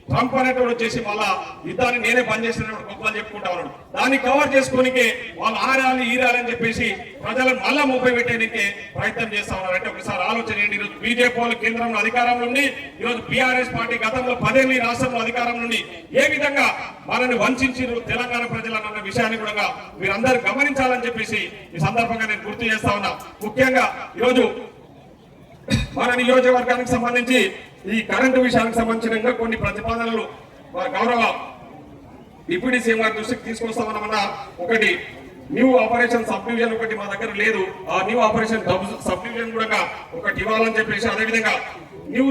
ట్రంప్ అనేటోడు వచ్చేసి మళ్ళా యుద్ధాన్ని నేనే బంద్ చేసినప్పుడు గొప్పలు చెప్పుకుంటా ఉన్నాడు. దాన్ని కవర్ చేసుకోనికే వాళ్ళు ఆరాలి ఈరాలని చెప్పేసి ప్రజలను మళ్ళా ముప్పై పెట్టేందుకే ప్రయత్నం చేస్తా ఉన్నారు. అంటే ఒకసారి ఆలోచన చేయండి. ఈరోజు బీజేపీ వాళ్ళు కేంద్రంలో అధికారంలో ఉండి ఈరోజు బీఆర్ఎస్ పార్టీ గతంలో 10 ఏళ్ళు రాష్ట్రంలో అధికారంలో ఉండి ఏ విధంగా మనల్ని వంచారు తెలంగాణ ప్రజలన్న విషయాన్ని కూడా మీరందరూ గమనించాలని చెప్పేసి ఈ సందర్భంగా నేను గుర్తు చేస్తా ఉన్నా. ముఖ్యంగా ఈరోజు మన నియోజకవర్గానికి సంబంధించి ఈ కరెంటు విషయానికి సంబంధించిన కొన్ని ప్రతిపాదనలు గౌరవ డిప్యూటీ సీఎం గారి దృష్టికి తీసుకొస్తామన్న ఒకటి న్యూ ఆపరేషన్ సబ్ డివిజన్ ఒకటి మా దగ్గర లేదు. ఆ న్యూ ఆపరేషన్ సబ్ డివిజన్ కూడా ఒకటి ఇవ్వాలని చెప్పేసి, అదేవిధంగా న్యూ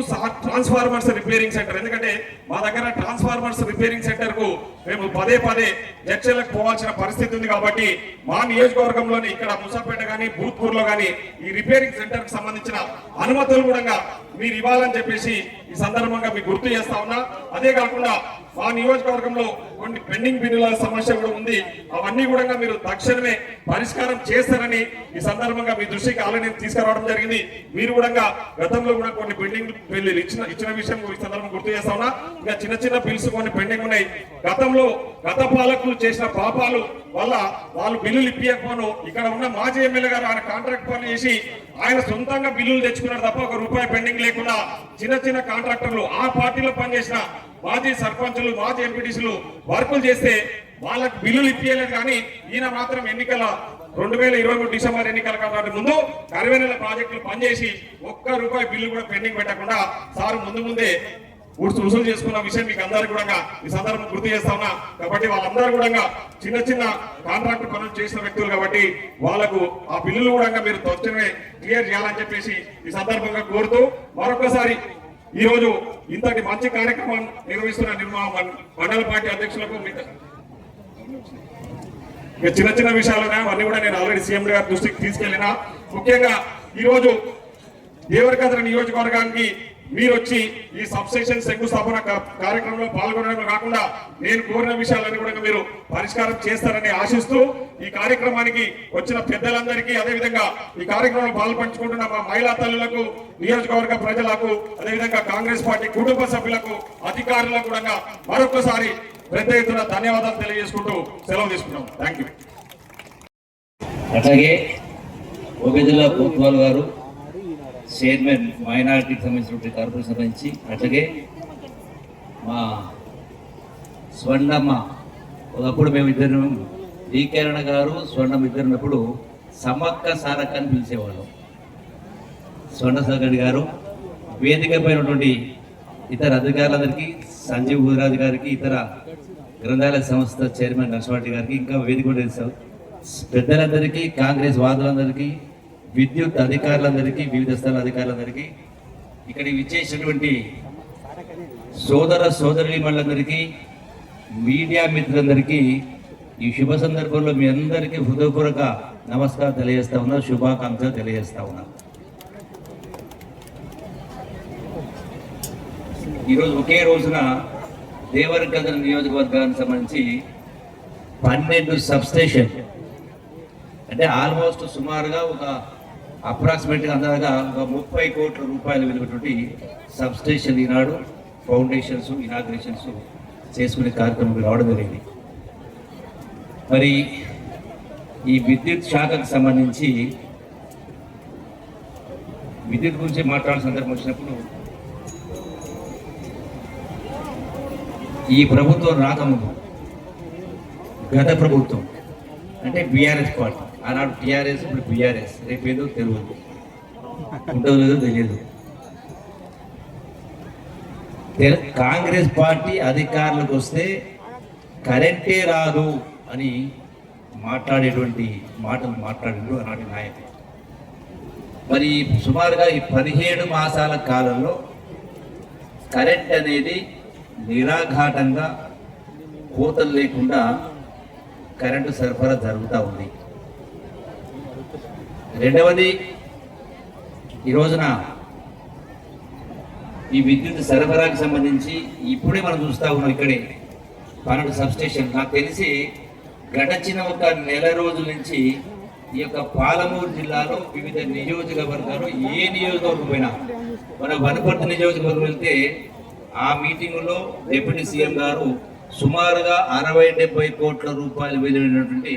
ట్రాన్స్ఫార్మర్స్ రిపేరింగ్ సెంటర్, ఎందుకంటే మా దగ్గర ట్రాన్స్ఫార్మర్స్ రిపేరింగ్ సెంటర్ కు మేము పదే జడ్చర్లకు పోవాల్సిన పరిస్థితి ఉంది. కాబట్టి మా నియోజకవర్గంలోని ఇక్కడ ముసాపేట కానీ భూత్పూర్ లో కానీ ఈ రిపేరింగ్ సెంటర్ కు సంబంధించిన అనుమతులు కూడా మీరు ఇవ్వాలని చెప్పేసి ఈ సందర్భంగా మీకు గుర్తు చేస్తా ఉన్నా. అదే కాకుండా మా నియోజకవర్గంలో కొన్ని పెండింగ్ బిల్లుల సమస్య కూడా ఉంది. అవన్నీ కూడా మీరు తక్షణమే పరిష్కారం చేస్తారని ఈ సందర్భంగా మీ దృష్టికి ఆల్రెడీ తీసుకురావడం జరిగింది. మీరు కూడా గతంలో కూడా కొన్ని పెండింగ్ బిల్లులు ఇచ్చిన విషయం ఈ సందర్భం గుర్తు చేస్తా ఉన్నా. ఇంకా చిన్న బిల్స్ కొన్ని పెండింగ్ ఉన్నాయి. గత పాలకులు చేసిన పాపాలు వల్ల వాళ్ళు బిల్లులు ఇప్పియకపోను ఇక్కడ ఉన్న మాజీ ఎమ్మెల్యే గారు ఆయన కాంట్రాక్ట్ పనులు చేసి ఆయన సొంతంగా బిల్లులు తెచ్చుకున్నారు తప్ప ₹1 పెండింగ్ లేకుండా చిన్న కాంట్రాక్టర్లు ఆ పార్టీలో పనిచేసిన మాజీ సర్పంచులు మాజీ ఎంపీటీసీలు వర్కులు చేస్తే వాళ్ళకి బిల్లులు ఇప్పియలేదు. కానీ ఈయన మాత్రం 2023 డిసెంబర్ ఎన్నికల కాబట్టి ముందు కరివేనెల ప్రాజెక్టులు పనిచేసి ₹1 బిల్లు కూడా పెండింగ్ పెట్టకుండా సార్ ముందే వసూలు చేసుకున్న విషయం మీకు అందరికీ కూడా ఈ సందర్భం గుర్తు చేస్తా ఉన్నా. కాబట్టి వాళ్ళందరూ కూడా చిన్న కాంట్రాక్ట్ పనులు చేసిన వ్యక్తులు కాబట్టి వాళ్ళకు ఆ బిల్లులు కూడా మీరు తక్షణమే క్లియర్ చేయాలని చెప్పేసి ఈ సందర్భంగా కోరుతూ మరొకసారి ఈ రోజు ఇంతటి మంచి కార్యక్రమం నిర్వహిస్తున్న మండల పార్టీ అధ్యక్షులకు చిన్న విషయాలు అవన్నీ కూడా నేను ఆల్రెడీ సీఎం గారి దృష్టికి తీసుకెళ్లినా. ముఖ్యంగా ఈ రోజు దేవరకద్ర నియోజకవర్గానికి మీరు వచ్చి ఈ సబ్స్టేషన్ శంకుస్థాపన కార్యక్రమంలో పాల్గొనడమే కాకుండా నేను కోరిన విషయాలన్నీ కూడా మీరు పరిష్కారం చేస్తారని ఆశిస్తూ ఈ కార్యక్రమానికి వచ్చిన పెద్దలందరికీ, అదేవిధంగా ఈ కార్యక్రమంలో పాల్పంచుకుంటున్న మా మహిళా తల్లులకు, నియోజకవర్గ ప్రజలకు, అదేవిధంగా కాంగ్రెస్ పార్టీ కుటుంబ సభ్యులకు, అధికారులకు కూడా మరొకసారి పెద్ద ఎత్తున ధన్యవాదాలు తెలియజేసుకుంటూ సెలవు తీసుకున్నాం. Thank you. అట్లాగే ఓబెదుల్లా కోత్వాల్ గారు చైర్మన్ మైనారిటీకి సంబంధించిన కార్పొరేషన్ నుంచి, అట్లాగే మా స్వర్ణమ్మ ఒకప్పుడు మేము ఇద్దరు కిరణ్ గారు స్వర్ణం ఇద్దరున్నప్పుడు సమ్మక్క సారక్క అని పిలిచేవాళ్ళం. స్వర్ణ సాగర్ గారు వేదిక పైన ఉన్నటువంటి ఇతర అధికారులందరికీ, సంజీవ్ గుజరాజ్ గారికి, ఇతర గ్రంథాలయ సంస్థ చైర్మన్ నర్సవాటి గారికి, ఇంకా వేదిక పెద్దలందరికీ, కాంగ్రెస్ వాదులందరికీ, విద్యుత్ అధికారులందరికీ, వివిధ స్థల అధికారులందరికీ, ఇక్కడికి విచ్చేసినటువంటి సోదర సోదరీమణులందరికీ, మీడియా మిత్రులందరికీ ఈ శుభ సందర్భంలో మీ అందరికీ హృదయపూర్వక నమస్కారం తెలియజేస్తా ఉన్నా, శుభాకాంక్షలు తెలియజేస్తా ఉన్నా. ఈరోజు ఒకే రోజున దేవరకద్ర నియోజకవర్గానికి సంబంధించి 12 సబ్స్టేషన్, అంటే ఆల్మోస్ట్ సుమారుగా ఒక అప్రాక్సిమేట్గా అందాగా ఒక 30 కోట్ల రూపాయలు విలువటువంటి సబ్స్టేషన్ ఈనాడు ఫౌండేషన్స్, ఇనాగ్రేషన్స్ చేసుకునే కార్యక్రమం రావడం జరిగింది. మరి ఈ విద్యుత్ శాఖకు సంబంధించి విద్యుత్ గురించి మాట్లాడాల్సిన సందర్భం వచ్చినప్పుడు, ఈ ప్రభుత్వం రాకముందు గత ప్రభుత్వం అంటే బీఆర్ఎస్ పార్టీ, ఆనాడు టీఆర్ఎస్, ఇప్పుడు బీఆర్ఎస్, రేపేదో తెలియదు, ఉంటుందో లేదో తెలియదు. కాంగ్రెస్ పార్టీ అధికారులకు వస్తే కరెంటే రాదు అని మాట్లాడేటువంటి మాటలు మాట్లాడిండు ఆనాటి నాయకులు. మరి సుమారుగా ఈ 17 మాసాల కాలంలో కరెంట్ అనేది నిరాఘాటంగా కోతలు లేకుండా కరెంటు సరఫరా జరుగుతూ ఉంది. రెండవది, ఈ రోజున ఈ విద్యుత్ సరఫరాకి సంబంధించి ఇప్పుడే మనం చూస్తూ ఉన్నాం. ఇక్కడే 12 సబ్స్టేషన్. నాకు తెలిసి గడచిన ఒక నెల రోజుల నుంచి ఈ యొక్క పాలమూరు జిల్లాలో వివిధ నియోజకవర్గాలు, ఏ నియోజకవర్గం పోయినా, మన వనపర్తి నియోజకవర్గం వెళ్తే ఆ మీటింగులో డిప్యూటీ సీఎం గారు సుమారుగా 60-70 కోట్ల రూపాయలు విలువైనటువంటి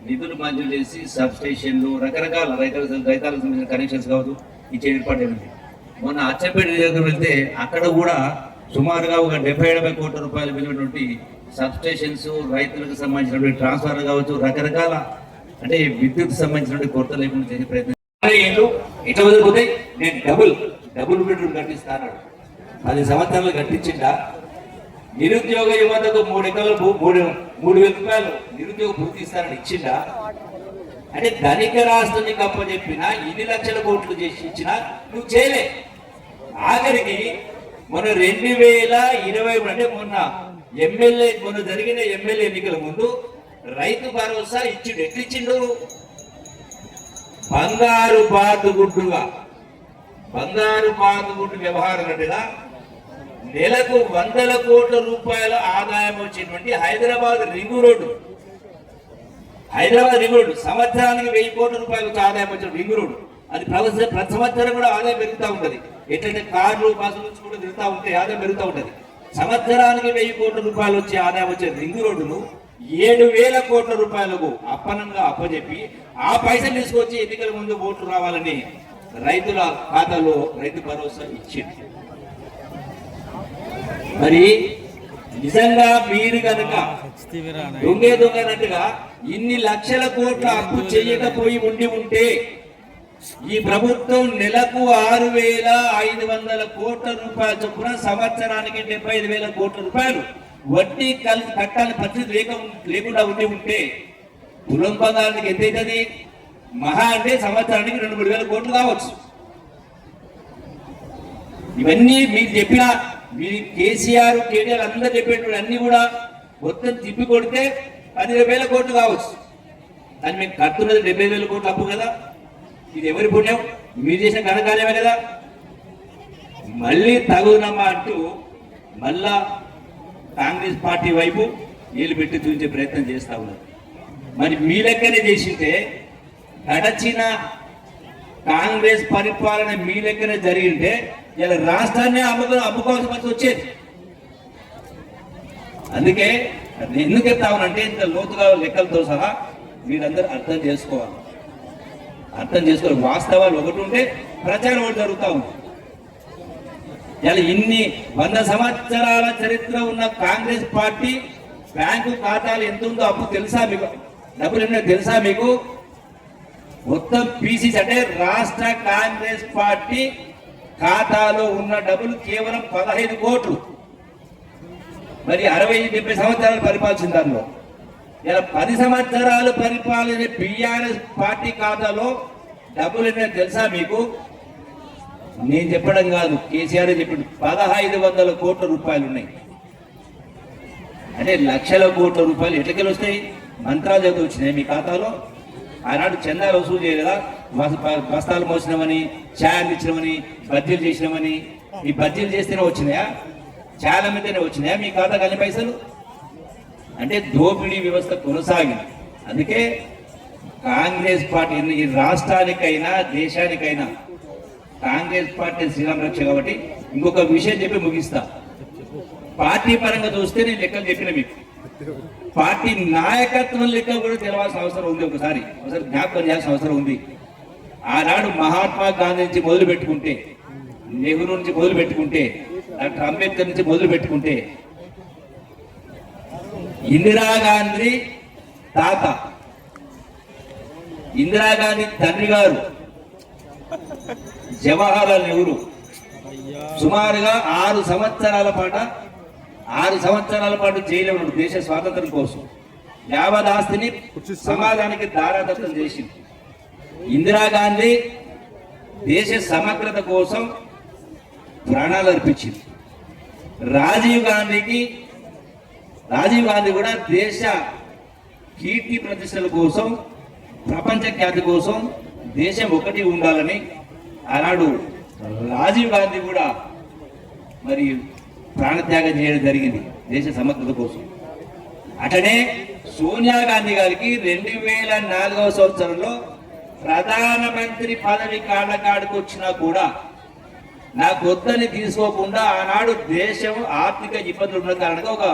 నిధులు మంజూరు చేసి సబ్స్టేషన్లు, రకరకాల రైతులకు సంబంధించిన కనెక్షన్స్ కావచ్చు ఇచ్చే ఏర్పాటు ఉంది. మొన్న అచ్చంపేట నియోజకవర్గం వెళ్తే అక్కడ కూడా సుమారుగా ఒక 70-80 కోట్ల రూపాయలు విలువైనటువంటి సబ్స్టేషన్స్, రైతులకు సంబంధించినటువంటి ట్రాన్స్ఫార్మర్ కావచ్చు, రకరకాల అంటే విద్యుత్ సంబంధించినటువంటి కొరత లేకుండా చేసే ప్రయత్నం. ఇట్లా వదిలిపోతే నేను డబుల్ బెడ్రూమ్ కట్టిస్తాను. 10 సంవత్సరాలు కట్టించిందా? నిరుద్యోగ యువతకు 3 ఎకరాలు 3,000 రూపాయలు నిరుద్యోగ పూర్తి ఇస్తారని ఇచ్చిందా? అంటే ధనిక రాష్ట్రానికి అప్పచెప్పినా, ఇన్ని లక్షల కోట్లు చేసి ఇచ్చినా నువ్వు చేయలే. ఆఖరికి మొన్న 2020 అంటే మొన్న జరిగిన ఎమ్మెల్యే ఎన్నికల ముందు రైతు భరోసా ఇచ్చిండు. ఎట్లిచ్చిండు? బంగారు బాతుగుడ్డు వ్యవహారం అంటేగా నెలకు 100 కోట్ల రూపాయల ఆదాయం వచ్చినటువంటి హైదరాబాద్ రింగు రోడ్డు సంవత్సరానికి 1000 కోట్ల రూపాయలకు ఆదాయం వచ్చిన రింగు రోడ్డు. అది ప్రతి సంవత్సరం కూడా ఆదాయం పెరుగుతూ ఉంటుంది. ఎట్లయితే కార్లు, బస్సులు కూడా తిరుగుతూ ఉంటే ఆదాయం పెరుగుతూ ఉంటుంది. సంవత్సరానికి 1000 కోట్ల రూపాయలు వచ్చే ఆదాయం వచ్చే రింగు రోడ్డును 7,000 కోట్ల రూపాయలకు అప్పనంగా అప్పచెప్పి ఆ పైసలు తీసుకొచ్చి ఎన్నికల ముందు ఓట్లు రావాలని రైతుల ఖాతాలో రైతు భరోసా ఇచ్చింది. మరి నిజంగా మీరు కనుక దొంగనట్టుగా ఇన్ని లక్షల కోట్ల అప్పు చేయకపోయి ఉంటే ఈ ప్రభుత్వం నెలకు 6,500 కోట్ల రూపాయల చొప్పున సంవత్సరానికి 75,000 కోట్ల రూపాయలు వడ్డీ కట్టాలని పరిస్థితి లేకుండా ఉంటే తులం బంగారానికి ఎంత అవుతుంది? మహా అంటే సంవత్సరానికి 2-3 వేల కోట్లు కావచ్చు. ఇవన్నీ మీరు చెప్పిన, మీరు కేసీఆర్, కేటీఆర్ అందరూ చెప్పేటువంటి అన్ని కూడా మొత్తం తిప్పి కొడితే 10,000 కోట్లు కావచ్చు. కానీ మేము కడుతున్నది 70,000 కోట్లు అప్పు కదా. ఇది ఎవరి పుణ్యం? మీరు చేసిన ఘనకార్యమే కదా. మళ్ళీ తగునమ్మా అంటూ మళ్ళా కాంగ్రెస్ పార్టీ వైపు నీళ్లు పెట్టి చూపించే ప్రయత్నం చేస్తా ఉన్నారు. మరి మీ లెక్కనే చేసింటే గడచిన కాంగ్రెస్ పరిపాలన మీ లెక్కనే జరిగింటే ఇలా రాష్ట్రాన్ని అమ్ముకోవాల్సిన పరిస్థితి వచ్చేది. అందుకే ఎందుకు చెప్తా ఉన్నానంటే ఇంత లోతుగా లెక్కలతో సహా మీరందరూ అర్థం చేసుకోవాలి. వాస్తవాలు ఒకటి ఉంటే ప్రచారం ఒకటి జరుగుతూ ఉంది. ఇలా ఇన్ని 100 సంవత్సరాల చరిత్ర ఉన్న కాంగ్రెస్ పార్టీ బ్యాంకు ఖాతాలు ఎంత ఉందో అప్పు తెలుసా మీకు? డబ్బులు ఎన్నో తెలుసా మీకు? మొత్తం పీసీసీ అంటే రాష్ట్ర కాంగ్రెస్ పార్టీ ఖాతాలో ఉన్న డబ్బులు కేవలం 15 కోట్లు. మరి 60-70 సంవత్సరాలు పరిపాలించిన దానిలో ఇలా 10 సంవత్సరాలు పరిపాలన బీఆర్ఎస్ పార్టీ ఖాతాలో డబ్బులు ఎన్నో తెలుసా మీకు? నేను చెప్పడం కాదు, కేసీఆర్ చెప్పిండు. 1500 కోట్ల రూపాయలు ఉన్నాయి. అంటే లక్షల కోట్ల రూపాయలు ఎట్లకెళ్ళి వస్తాయి? మంత్రాలు చదివి వచ్చినాయి మీ ఖాతాలో. ఆనాడు చందాలు వసూలు చేయలేదా? బస్తాలు మోసినామని, ఛాయలు ఇచ్చినామని, బజ్జీలు చేసినామని. ఈ బజ్జీలు చేస్తేనే వచ్చినాయా? ఛాయల మీదనే వచ్చినాయా మీ ఖాతా కలిసి పైసలు? అంటే దోపిడీ వ్యవస్థ కొనసాగింది. అందుకే కాంగ్రెస్ పార్టీ ఈ రాష్ట్రానికైనా దేశానికైనా కాంగ్రెస్ పార్టీ శ్రీరామ రక్ష. కాబట్టి ఇంకొక విషయం చెప్పి ముగిస్తా. పార్టీ పరంగా చూస్తే నేను లెక్కలు చెప్పిన మీకు. పార్టీ నాయకత్వం లెక్క కూడా తెలవాల్సిన అవసరం ఉంది. ఒకసారి జ్ఞాపకం చేయాల్సిన అవసరం ఉంది. ఆనాడు మహాత్మా గాంధీ నుంచి మొదలు పెట్టుకుంటే, నెహ్రూ నుంచి మొదలు పెట్టుకుంటే, డాక్టర్ అంబేద్కర్ నుంచి మొదలు పెట్టుకుంటే, ఇందిరాగాంధీ తాత, ఇందిరాగాంధీ తండ్రి గారు జవహర్లాల్ నెహ్రూ సుమారుగా 6 సంవత్సరాల పాటు జైలు ఉన్నాడు దేశ స్వాతంత్రం కోసం. యావత్ ఆస్తిని సమాజానికి దారాదత్తం చేసింది. ఇందిరాగాంధీ దేశ సమగ్రత కోసం ప్రాణాలు అర్పించింది. రాజీవ్ గాంధీ కూడా దేశ కీర్తి ప్రతిష్టల కోసం, ప్రపంచ ఖ్యాతి కోసం దేశం ఒకటి ఉండాలని ఆనాడు రాజీవ్ గాంధీ కూడా మరి ప్రాణత్యాగం చేయడం జరిగింది దేశ సమగ్రత కోసం. అటనే సోనియా గాంధీ గారికి 2004వ సంవత్సరంలో ప్రధానమంత్రి పదవి కాళ్ళకాడికి వచ్చినా కూడా నాకు వద్దని తీసుకోకుండా ఆనాడు దేశం ఆర్థిక ఇబ్బందులు ఉన్న కారణంగా ఒక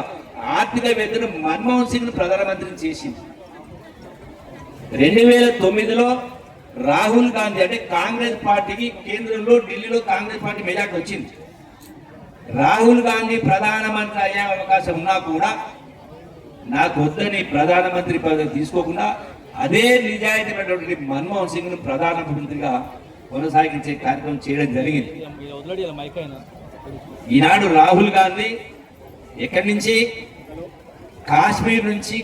ఆర్థికవేత్తను మన్మోహన్ సింగ్ ప్రధానమంత్రిని చేసింది. 2009లో రాహుల్ గాంధీ అంటే కాంగ్రెస్ పార్టీకి కేంద్రంలో ఢిల్లీలో కాంగ్రెస్ పార్టీ మెజార్టీ వచ్చింది. రాహుల్ గాంధీ ప్రధానమంత్రి అయ్యే అవకాశం ఉన్నా కూడా నాకు వద్దని ప్రధానమంత్రి పదవి తీసుకోకుండా అదే నిజాయితీమైనటువంటి మన్మోహన్ సింగ్ ను ప్రధానమంత్రిగా కొనసాగించే కార్యక్రమం చేయడం జరిగింది. ఈనాడు రాహుల్ గాంధీ ఎక్కడి నుంచి, కాశ్మీర్ నుంచి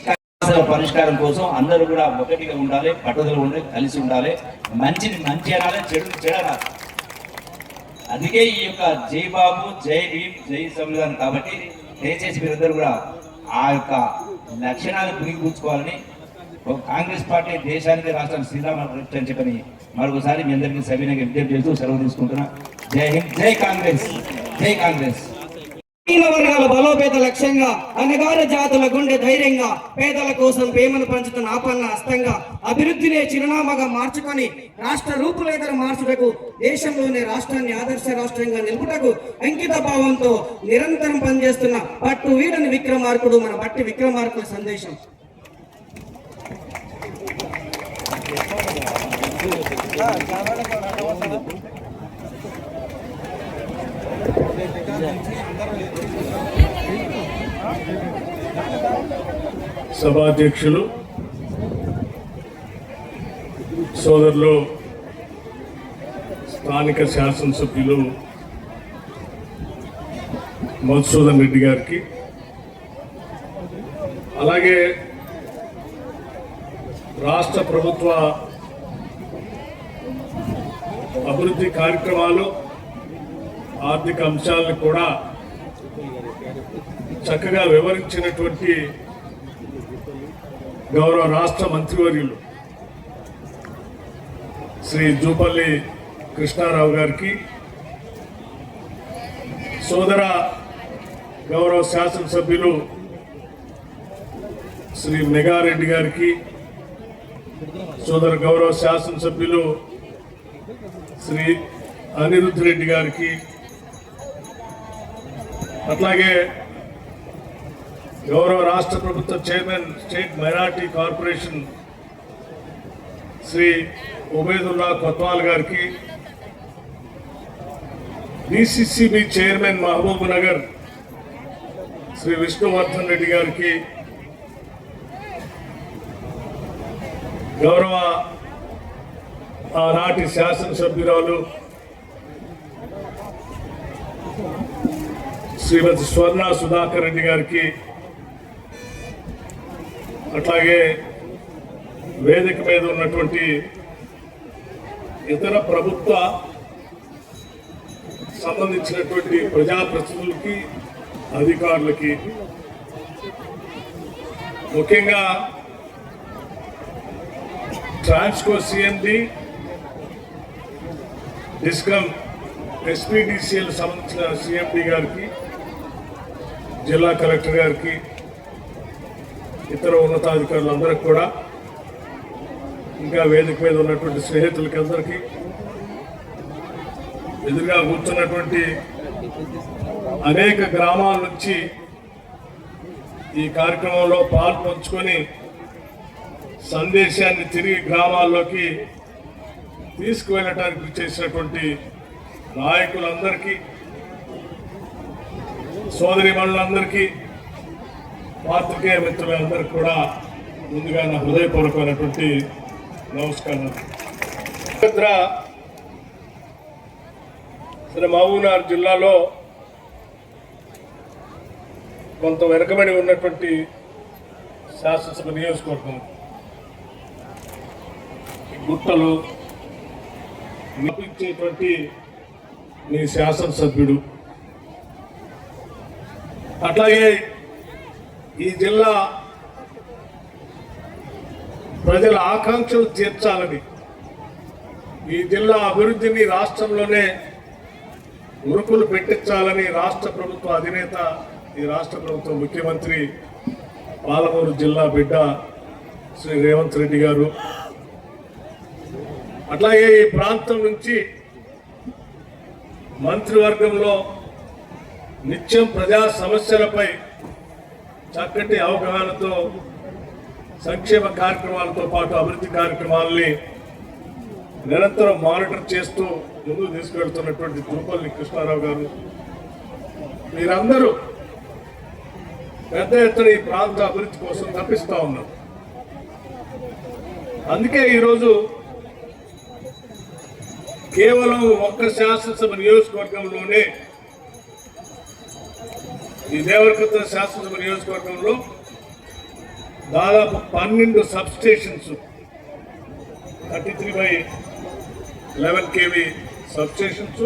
పరిష్కారం కోసం అందరూ కూడా ఒకటిగా ఉండాలి, పట్టుదల ఉండాలి, కలిసి ఉండాలి, మంచిని మంచి అనాలి, చెడుని చెడనాలి. అందుకే ఈ యొక్క జై బాబు, జై భీమ్, జై సంవిధానం. కాబట్టి దయచేసి మీరందరూ కూడా ఆ యొక్క లక్షణాలు పురిగిపుచ్చుకోవాలని కాంగ్రెస్ పార్టీ దేశానికి రాష్ట్రానికి శ్రీరామ రక్ష అని చెప్పని మరొకసారి మీ అందరికీ సవినయంగా విజ్ఞప్తి చేస్తూ సెలవు తీసుకుంటున్నా. జై హింద్, జై కాంగ్రెస్, జై కాంగ్రెస్. వర్గాల బలోపేత లక్ష్యంగా అనగార జాతుల గుండె ధైర్యంగా పేదల కోసం ప్రేమను పంచుతున్న ఆపన్న హస్తంగా అభివృద్ధినే చిరునామాగా మార్చుకొని రాష్ట్ర రూపురేఖలు మార్చుటకు దేశంలోనే రాష్ట్రాన్ని ఆదర్శ రాష్ట్రంగా నిలుపుటకు అంకిత భావంతో నిరంతరం పనిచేస్తున్న పట్టు వీడని విక్రమార్కుడు మన బట్టి విక్రమార్కుల సందేశం. సభాధ్యక్షులు సోదరులు, స్థానిక శాసనసభ్యులు మధుసూదన్ రెడ్డి గారికి, అలాగే రాష్ట్ర ప్రభుత్వ అభివృద్ధి కార్యక్రమాలు, ఆర్థిక అంశాలను కూడా చక్కగా వివరించినటువంటి గౌరవ రాష్ట్ర మంత్రివర్యులు శ్రీ జూపల్లి కృష్ణారావు గారికి, సోదర గౌరవ శాసనసభ్యులు శ్రీ మెగారెడ్డి గారికి, సోదర గౌరవ శాసనసభ్యులు శ్రీ అనిరుద్ధ్ రెడ్డి గారికి, అట్లాగే గౌరవ రాష్ట్ర ప్రభుత్వ chairman state minority corporation Shri Ubaidullah Kotwal గారికి, DCCB chairman Mahabubnagar Shri Vishnuvardhan Reddy గారికి, గౌరవ ఆనాటి శాసనసభ్యురాలు శ్రీమతి స్వర్ణ సుధాకర్ రెడ్డి గారికి, అట్లాగే వేదిక మీద ఉన్నటువంటి ఇతర ప్రభుత్వ సంబంధించినటువంటి ప్రజాప్రతినిధులకి, అధికారులకి, ముఖ్యంగా ట్రాన్స్కో సిఎండి, డిస్కమ్ ఎస్పీడీసీఎల్ సంబంధించిన సిఎండి గారికి, జిల్లా కలెక్టర్ గారికి, ఇతర ఉన్నతాధికారులందరికీ కూడా, ఇంకా వేదిక మీద ఉన్నటువంటి స్నేహితులకి అందరికీ, ఎదురుగా కూర్చున్నటువంటి అనేక గ్రామాల నుంచి ఈ కార్యక్రమంలో పాల్పంచుకొని సందేశాన్ని తిరిగి గ్రామాల్లోకి తీసుకువెళ్ళటానికి చేసినటువంటి నాయకులందరికీ, సోదరిమణులందరికీ, పాత్రికేయ మిత్రులందరికీ కూడా ముందుగా నా హృదయపూర్వకమైనటువంటి నమస్కారం. మహబూబ్నగర్ జిల్లాలో కొంత వెనుకబడి ఉన్నటువంటి శాసనసభ నియోజకవర్గం, గుట్టలు నిపించేటువంటి మీ శాసనసభ్యుడు, అట్లాగే ఈ జిల్లా ప్రజల ఆకాంక్షలు తీర్చాలని, ఈ జిల్లా అభివృద్ధిని రాష్ట్రంలోనే ఉరుకులు పెట్టించాలని రాష్ట్ర ప్రభుత్వ అధినేత, ఈ రాష్ట్ర ప్రభుత్వ ముఖ్యమంత్రి, పాలమూరు జిల్లా బిడ్డ శ్రీ రేవంత్ రెడ్డి గారు, అట్లాగే ఈ ప్రాంతం నుంచి మంత్రివర్గంలో నిత్యం ప్రజా సమస్యలపై చక్కటి అవగాహనతో సంక్షేమ కార్యక్రమాలతో పాటు అభివృద్ధి కార్యక్రమాలని నిరంతరం మానిటర్ చేస్తూ ముందుకు తీసుకెళ్తున్నటువంటి తిరుపల్లి కృష్ణారావు గారు, మీరందరూ పెద్ద ఎత్తున ఈ ప్రాంత అభివృద్ధి కోసం తప్పిస్తూ ఉన్నారు. అందుకే ఈరోజు కేవలం ఒక్క శాసనసభ నియోజకవర్గంలోనే, ఈ దేవరకద్ర శాసనసభ నియోజకవర్గంలో దాదాపు 12 sub stations, 33/11 kV sub stations,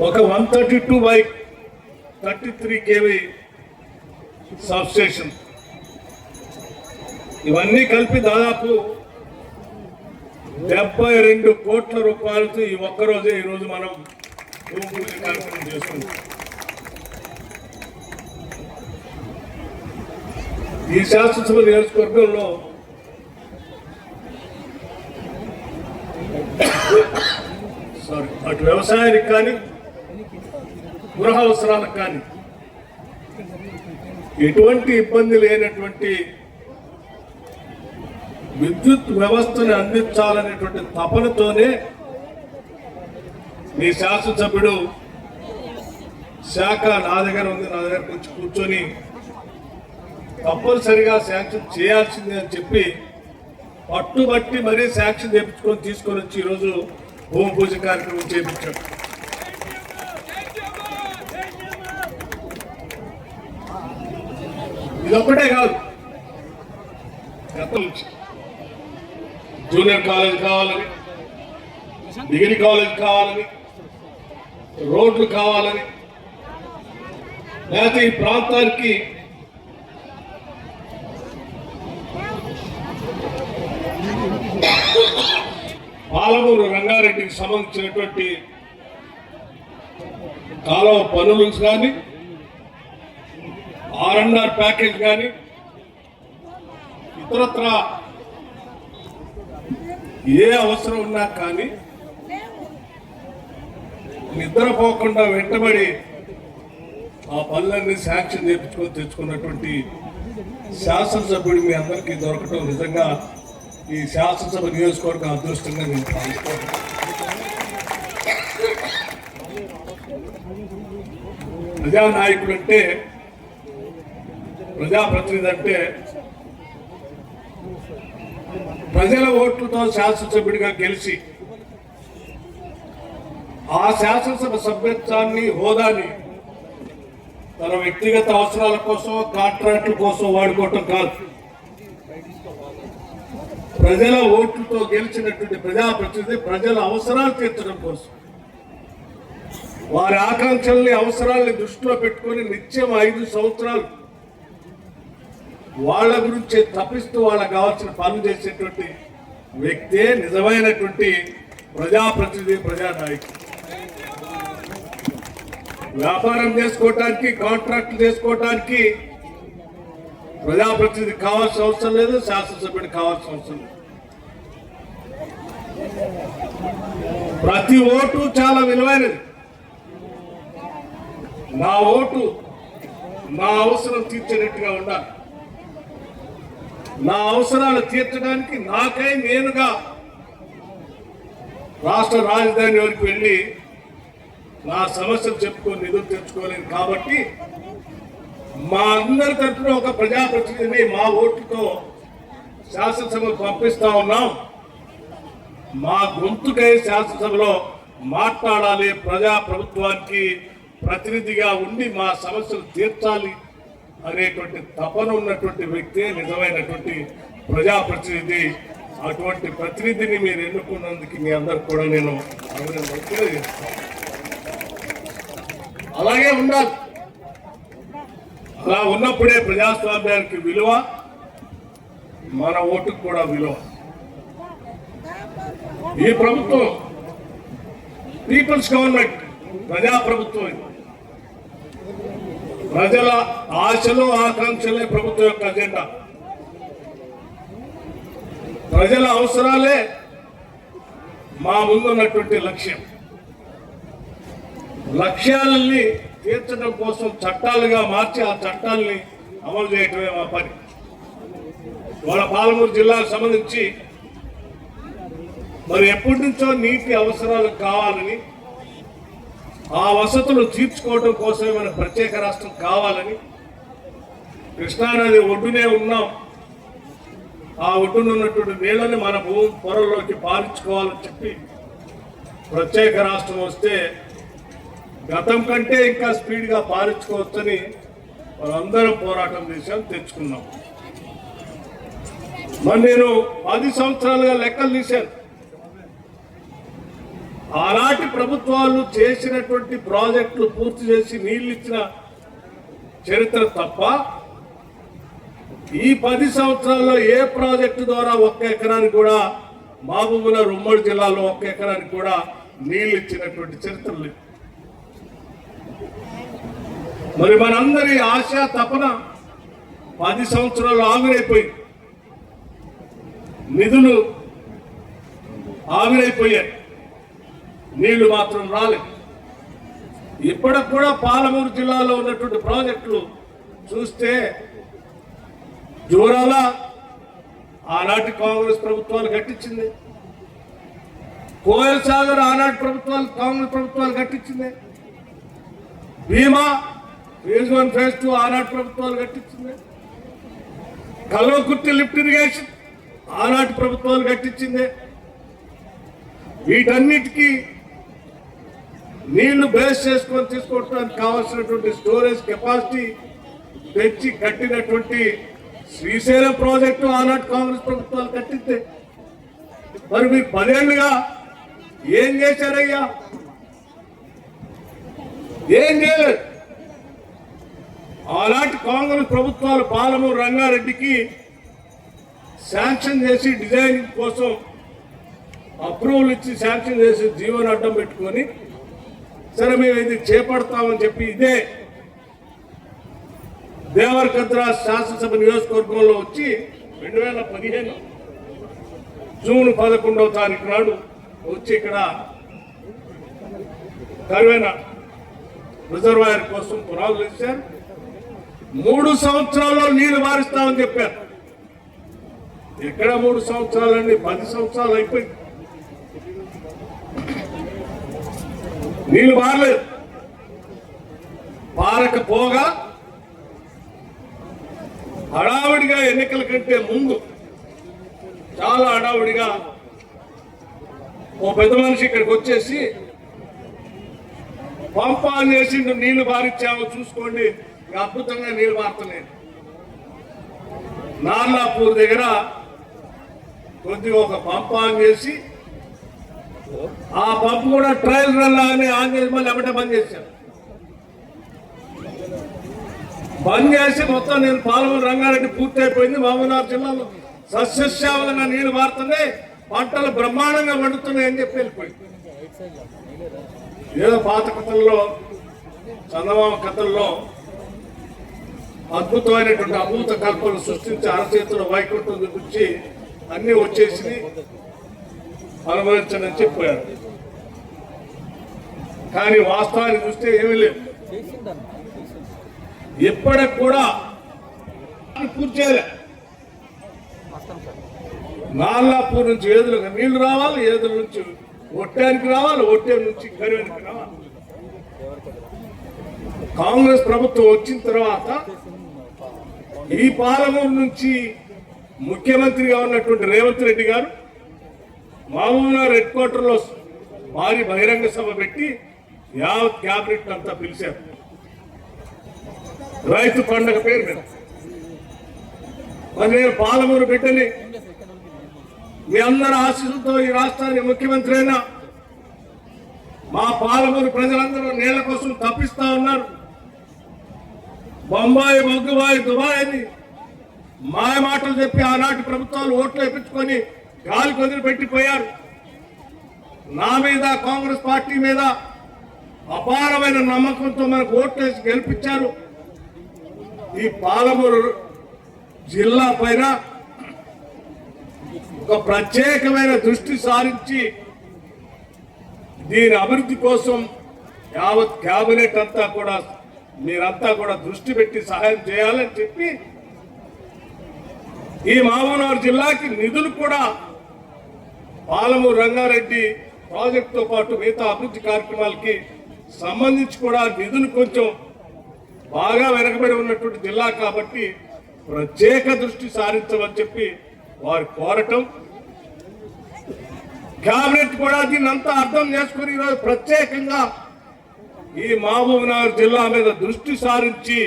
ఒక 132/33 kV సబ్ స్టేషన్, ఇవన్నీ కలిపి దాదాపు 72 కోట్ల రూపాయలతో ఈ ఒక్కరోజే ఈరోజు మనం భూమి పూజ కార్యక్రమం చేసుకుంటాం. ఈ శాసనసభ నియోజకవర్గంలో అటు వ్యవసాయానికి కానీ, గృహ అవసరాలకు కానీ ఎటువంటి ఇబ్బంది లేనటువంటి విద్యుత్ వ్యవస్థను అందించాలనేటువంటి తపనతోనే మీ శాసనసభ్యుడు శాఖ నా దగ్గర ఉంది, నా దగ్గర కూర్చొని తప్పనిసరిగా శాంక్షన్ చేయాల్సిందే అని చెప్పి పట్టుబట్టి మరీ శాంక్షన్ చేయించుకొని తీసుకొని వచ్చి ఈరోజు భూమి పూజ కార్యక్రమం చేయించాడు. ఇదొక్కటే కాదు, జూనియర్ కాలేజ్ కావాలని, డిగ్రీ కాలేజ్ కావాలని, రోడ్లు కావాలని, లేకపోతే ఈ ప్రాంతానికి పాలమూరు రంగారెడ్డికి సంబంధించినటువంటి కాలువ పనులు కానీ, R&R ప్యాకేజ్ కానీ, ఇతరత్ర ఏ అవసరం ఉన్నా కానీ నిద్రపోకుండా వెంటబడి ఆ పనులన్నీ శాంక్షన్ చేయించుకొని తెచ్చుకున్నటువంటి శాసనసభ్యుడు మీ అందరికీ దొరకటం నిజంగా ఈ శాసనసభ నియోజకవర్గం అదృష్టంగా నేను భావిస్తున్నాను. ప్రజానాయకుడు అంటే, ప్రజాప్రతినిధి అంటే ప్రజల ఓట్లతో శాసనసభ్యుడిగా గెలిచి ఆ శాసనసభ సభ్యత్వాన్ని హోదాని తన వ్యక్తిగత అవసరాల కోసం కాంట్రాక్టుల కోసం వాడుకోవటం కాదు, ప్రజల ఓట్లతో గెలిచినటువంటి ప్రజాప్రతినిధి ప్రజల అవసరాలు తీర్చడం కోసం, వారి ఆకాంక్షల్ని అవసరాలని దృష్టిలో పెట్టుకొని నిత్యం 5 సంవత్సరాలు వాళ్ళ గురించి తప్పిస్తూ వాళ్ళకి కావాల్సిన పనులు చేసేటువంటి వ్యక్తే నిజమైనటువంటి ప్రజాప్రతినిధి, ప్రజానాయకుడు. వ్యాపారం చేసుకోవటానికి, కాంట్రాక్టులు చేసుకోవటానికి ప్రజాప్రతినిధి కావాల్సిన అవసరం లేదు, శాసనసభ్యుడు కావాల్సిన అవసరం లేదు. ప్రతి ఓటు చాలా విలువైనది. నా ఓటు నా అవసరం తీర్చేటట్టుగా ఉండాలి. నా అవసరాలు తీర్చడానికి నాకై నేనుగా రాష్ట్ర రాజధాని వరకు వెళ్ళి నా సమస్యలు చెప్పుకొని నిధులు తెచ్చుకోలేను. కాబట్టి మా అందరి తరఫున ఒక ప్రజాప్రతినిధిని మా ఓటుతో శాసనసభకు పంపిస్తా ఉన్నాం. మా గొంతుకై శాసనసభలో మాట్లాడాలి, ప్రభుత్వానికి ప్రతినిధిగా ఉండి మా సమస్యలు తీర్చాలి అనేటువంటి తపన ఉన్నటువంటి వ్యక్తే నిజమైనటువంటి ప్రజాప్రతినిధి. అటువంటి ప్రతినిధిని మీరు ఎన్నుకున్నందుకు మీ అందరికి కూడా నేను అభినందనలు తెలియజేస్తాను. అలాగే ఉండాలి. అలా ఉన్నప్పుడే ప్రజాస్వామ్యానికి విలువ, మన ఓటుకు కూడా విలువ. ఈ ప్రభుత్వం పీపుల్స్ గవర్నమెంట్, ప్రజాప్రభుత్వం. ప్రజల ఆశలు ఆకాంక్షలే ప్రభుత్వం యొక్క అజెండా. ప్రజల అవసరాలే మా ముందున్నటువంటి లక్ష్యం. లక్ష్యాలని తీర్చడం కోసం చట్టాలుగా మార్చి ఆ చట్టాలని అమలు చేయటమే మా పని. వాళ్ళ పాలమూరు జిల్లాకు సంబంధించి మరి ఎప్పటి నుంచో నీటి అవసరాలు కావాలని, ఆ వసతులు తీర్చుకోవడం కోసమే మన ప్రత్యేక రాష్ట్రం కావాలని, కృష్ణానది ఒడ్డునే ఉన్నాం, ఆ ఒడ్డున ఉన్నటువంటి నీళ్ళని మన భూమి పొరల్లోకి పారించుకోవాలని చెప్పి ప్రత్యేక రాష్ట్రం వస్తే గతం కంటే ఇంకా స్పీడ్గా పారించుకోవచ్చని మనందరం పోరాటం చేశాం, తెచ్చుకున్నాం. మరి నేను 10 సంవత్సరాలుగా లెక్కలు తీశాను. ఆనాటి ప్రభుత్వాలు చేసినటువంటి ప్రాజెక్టులు పూర్తి చేసి నీళ్లు ఇచ్చిన చరిత్ర తప్ప ఈ 10 సంవత్సరాల్లో ఏ ప్రాజెక్టు ద్వారా 1 ఎకరానికి కూడా, మహబూబ్నగర్ ఉమ్మడి జిల్లాలో 1 ఎకరానికి కూడా నీళ్లు ఇచ్చినటువంటి చరిత్ర లేదు. మరి మనందరి ఆశ తపన 10 సంవత్సరాలు ఆవిరైపోయింది. నిధులు ఆవిరైపోయాయి, నీళ్లు మాత్రం రాలేదు. ఇప్పటికి కూడా పాలమూరు జిల్లాలో ఉన్నటువంటి ప్రాజెక్టులు చూస్తే జోరాల ఆనాటి కాంగ్రెస్ ప్రభుత్వాలు కట్టించింది, కోయల్ సాగర్ ఆనాటి ప్రభుత్వాలు కాంగ్రెస్ ప్రభుత్వాలు కట్టించింది, భీమా ఫేజ్ 1 ఫేజ్ 2 ఆనాటి ప్రభుత్వాలు కట్టించింది, కల్వకుర్తి లిఫ్ట్ ఇరిగేషన్ ఆనాటి ప్రభుత్వాలు కట్టించింది. వీటన్నిటికీ నీళ్లు బేస్ చేసుకొని తీసుకోవడానికి కావాల్సినటువంటి స్టోరేజ్ కెపాసిటీ పెంచి కట్టినటువంటి శ్రీశైలం ప్రాజెక్టు ఆనాటి కాంగ్రెస్ ప్రభుత్వాలు కట్టింది. మరి మీరు 10 ఏళ్లుగా ఏం చేశారయ్యా? ఏం చేయలేదు. ఆనాటి కాంగ్రెస్ ప్రభుత్వాలు పాలమూరు రంగారెడ్డికి శాంక్షన్ చేసి, డిజైనింగ్ కోసం అప్రూవల్ ఇచ్చి శాంక్షన్ చేసి జీవోని అడ్డం పెట్టుకొని, సరే మేము ఇది చేపడతామని చెప్పి ఇదే దేవరకద్ర శాసనసభ నియోజకవర్గంలో వచ్చి 2015 జూన్ 11వ తారీఖు నాడు వచ్చి ఇక్కడ కరువైన రిజర్వాయర్ కోసం పునాదులు వేశారు. 3 సంవత్సరాల్లో నీళ్లు మారుస్తామని చెప్పారు. ఎక్కడ 3 సంవత్సరాలండి? 10 సంవత్సరాలు అయిపోయింది, నీళ్లు మారలేదు. పారకపోగా హడావిడిగా ఎన్నికల కంటే ముందు చాలా హడావుడిగా ఓ పెద్ద మనిషి ఇక్కడికి వచ్చేసి పంపా చేసి నీళ్లు బారిచ్చామో చూసుకోండి, అద్భుతంగా నీళ్లు బారుతున్నాయి. నార్లాపూర్ దగ్గర కొద్దిగా ఒక పంపా చేసి ఆ పంపు కూడా ట్రయల్ రన్ లాగానే ఆన్ చేసి మళ్ళీ ఎమ్మటే బంద్ చేశాను. బంద్ చేసి మొత్తం నేను పాలమూరు రంగారెడ్డి పూర్తి అయిపోయింది. మహబూబ్నగర్ జిల్లాలో సస్యశ్యామలంగా నీళ్లు మారుతున్నాయి, పంటలు బ్రహ్మాండంగా వండుతున్నాయి అని చెప్పి వెళ్ళిపోయింది. ఏదో పాత కథల్లో చందమామ కథల్లో అద్భుతమైనటువంటి అభూత కల్పనలు సృష్టించి అరచేతుల వైకుంఠం చూపించి అన్ని వచ్చేసి అనుభవించని చెప్పారు. కానీ వాస్తవాన్ని చూస్తే ఏమీ లేదు. ఎప్పటికి కూడా పూర్తి చేయలే. నార్లాపూర్ నుంచి ఏదులకు నీళ్లు రావాలి, ఏదుల నుంచి ఒట్టానికి రావాలి, ఒట్టే నుంచి గరివానికి రావాలి. కాంగ్రెస్ ప్రభుత్వం వచ్చిన తర్వాత ఈ పాలమూరు నుంచి ముఖ్యమంత్రిగా ఉన్నటువంటి రేవంత్ రెడ్డి గారు మహబూబ్నగర్ హెడ్ క్వార్టర్లో భారీ బహిరంగ సభ పెట్టి యావత్ క్యాబినెట్ అంతా పిలిచారు. రైతు పండుగ పేరు మీద మరి నేను పాలమూరు బిడ్డని, మీ అందరి ఆశీస్సులతో ఈ రాష్ట్రానికి ముఖ్యమంత్రి అయినా మా పాలమూరు ప్రజలందరూ నీళ్ల కోసం తప్పిస్తా ఉన్నారు. బొంబాయి, బొగ్గుబాయి, దుబాయ్ అని మాయ మాటలు చెప్పి ఆనాటి ప్రభుత్వాలు ఓట్లు వేయించుకొని గాలి కొదిలి పెట్టిపోయారు. నా మీద, కాంగ్రెస్ పార్టీ మీద అపారమైన నమ్మకంతో మనకు ఓట్లు వేసి గెలిపించారు. ఈ పాలమూరు జిల్లా పైన ఒక ప్రత్యేకమైన దృష్టి సారించి దీని అభివృద్ధి కోసం యావత్ క్యాబినెట్ అంతా కూడా మీరంతా కూడా దృష్టి పెట్టి సహాయం చేయాలని చెప్పి ఈ మహబూబ్నగర్ జిల్లాకి నిధులు కూడా పాలమూరు రంగారెడ్డి ప్రాజెక్టుతో పాటు మిగతా అభివృద్ధి కార్యక్రమాలకి సంబంధించి కూడా నిధులు కొంచెం బాగా వెనకబడి ఉన్నటువంటి జిల్లా కాబట్టి ప్రత్యేక దృష్టి సారించమని చెప్పి వారు కోరటం, కేబినెట్ కూడా దీన్ని అంతా అర్థం చేసుకుని ఈరోజు ప్రత్యేకంగా ఈ మహబూబ్నగర్ జిల్లా మీద దృష్టి సారించి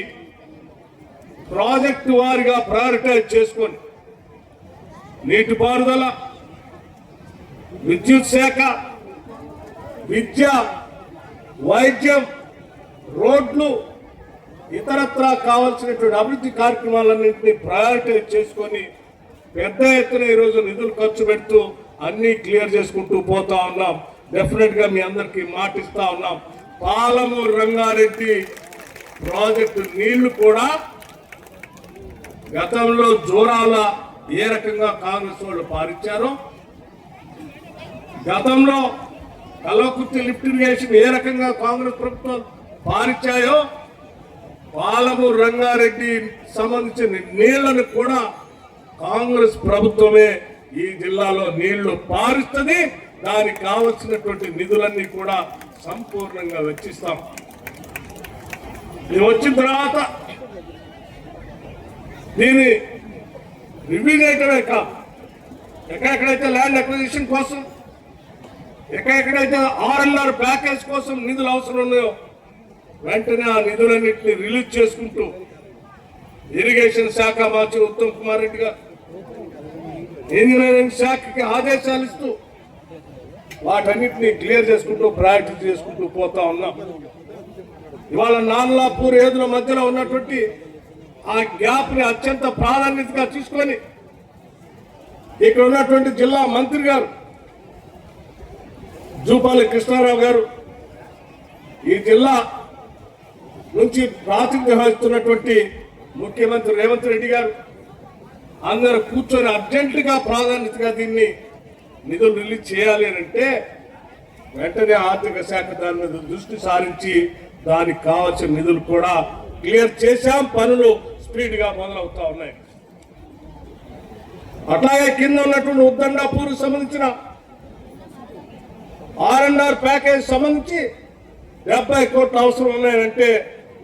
ప్రాజెక్టు వారిగా ప్రయారిటైజ్ చేసుకొని నీటిపారుదల, విద్యుత్ శాఖ, విద్య, వైద్యం, రోడ్లు, ఇతరత్రా కావాల్సినటువంటి అభివృద్ధి కార్యక్రమాలన్నింటినీ ప్రయారిటైజ్ చేసుకొని పెద్ద ఎత్తున ఈరోజు నిధులు ఖర్చు పెడుతూ అన్ని క్లియర్ చేసుకుంటూ పోతా ఉన్నాం. డెఫినెట్ గా మీ అందరికీ మాటిస్తా ఉన్నాం. పాలమూరు రంగారెడ్డి ప్రాజెక్టు నీళ్లు కూడా గతంలో జోరాల ఏ రకంగా కాంగ్రెస్ వాళ్ళు పారించారో, గతంలో కల్వకుర్తి లిఫ్ట్ ఇరిగేషన్ ఏ రకంగా కాంగ్రెస్ ప్రభుత్వాలు పారించాయో పాలమూరు రంగారెడ్డి సంబంధించిన నీళ్లను కూడా కాంగ్రెస్ ప్రభుత్వమే ఈ జిల్లాలో నీళ్లు పారిస్తుంది. దానికి కావలసినటువంటి నిధులన్నీ కూడా సంపూర్ణంగా వెచ్చిస్తాం. ఇది వచ్చిన తర్వాత దీన్ని రివ్యూ చేయటమే కాదు, ఎక్కడెక్కడైతే ల్యాండ్ అక్విజిషన్ కోసం, ఎక్కడెక్కడైతే ఆర్ఎన్ఆర్ ప్యాకేజ్ కోసం నిధులు అవసరం ఉన్నాయో వెంటనే ఆ నిధులన్నింటినీ రిలీజ్ చేసుకుంటూ ఇరిగేషన్ శాఖ మార్చిన ఉత్తమ్ కుమార్ రెడ్డి గారు ఇంజనీరింగ్ శాఖకి ఆదేశాలు ఇస్తూ వాటన్నిటిని క్లియర్ చేసుకుంటూ ప్రయారిటీ చేసుకుంటూ పోతా ఉన్నాం. ఇవాళ నార్లాపూర్ ఏదుల మధ్యలో ఉన్నటువంటి ఆ గ్యాప్ ని అత్యంత ప్రాధాన్యతగా తీసుకొని ఇక్కడ ఉన్నటువంటి జిల్లా మంత్రి గారు జూపాలి కృష్ణారావు గారు ఈ జిల్లా నుంచి ప్రాతినిధ్యం వహిస్తున్నటువంటి ముఖ్యమంత్రి రేవంత్ రెడ్డి గారు అందరూ కూర్చొని అర్జెంటుగా ప్రాధాన్యతగా దీన్ని నిధులు రిలీజ్ చేయాలి అని అంటే వెంటనే ఆర్థిక శాఖ దాని మీద దృష్టి సారించి దానికి కావాల్సిన నిధులు కూడా క్లియర్ చేశాం. పనులు స్పీడ్ గా మొదలవుతా ఉన్నాయి. అట్లాగే కింద ఉన్నటువంటి ఉద్దండాపూర్ సంబంధించిన ఆర్ఎన్ఆర్ ప్యాకేజ్ సంబంధించి 70 కోట్లు అవసరం ఉన్నాయంటే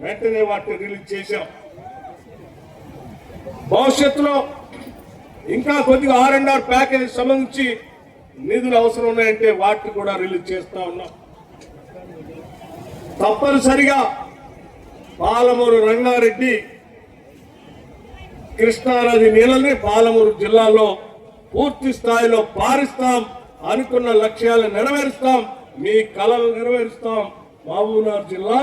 వెంటనే వాటిని రిలీజ్ చేశాం. భవిష్యత్తులో ఇంకా కొద్దిగా R&R ప్యాకేజ్ సంబంధించి నిధులు అవసరం ఉన్నాయంటే వాటిని కూడా రిలీజ్ చేస్తా ఉన్నాం. తప్పనిసరిగా పాలమూరు రంగారెడ్డి కృష్ణానది నీళ్ళని పాలమూరు జిల్లాలో పూర్తి స్థాయిలో పారిస్తాం, అనుకున్న లక్ష్యాలు నెరవేరుస్తాం, మీ కలలు నెరవేరుస్తాం. మహబూబ్నగర్ జిల్లా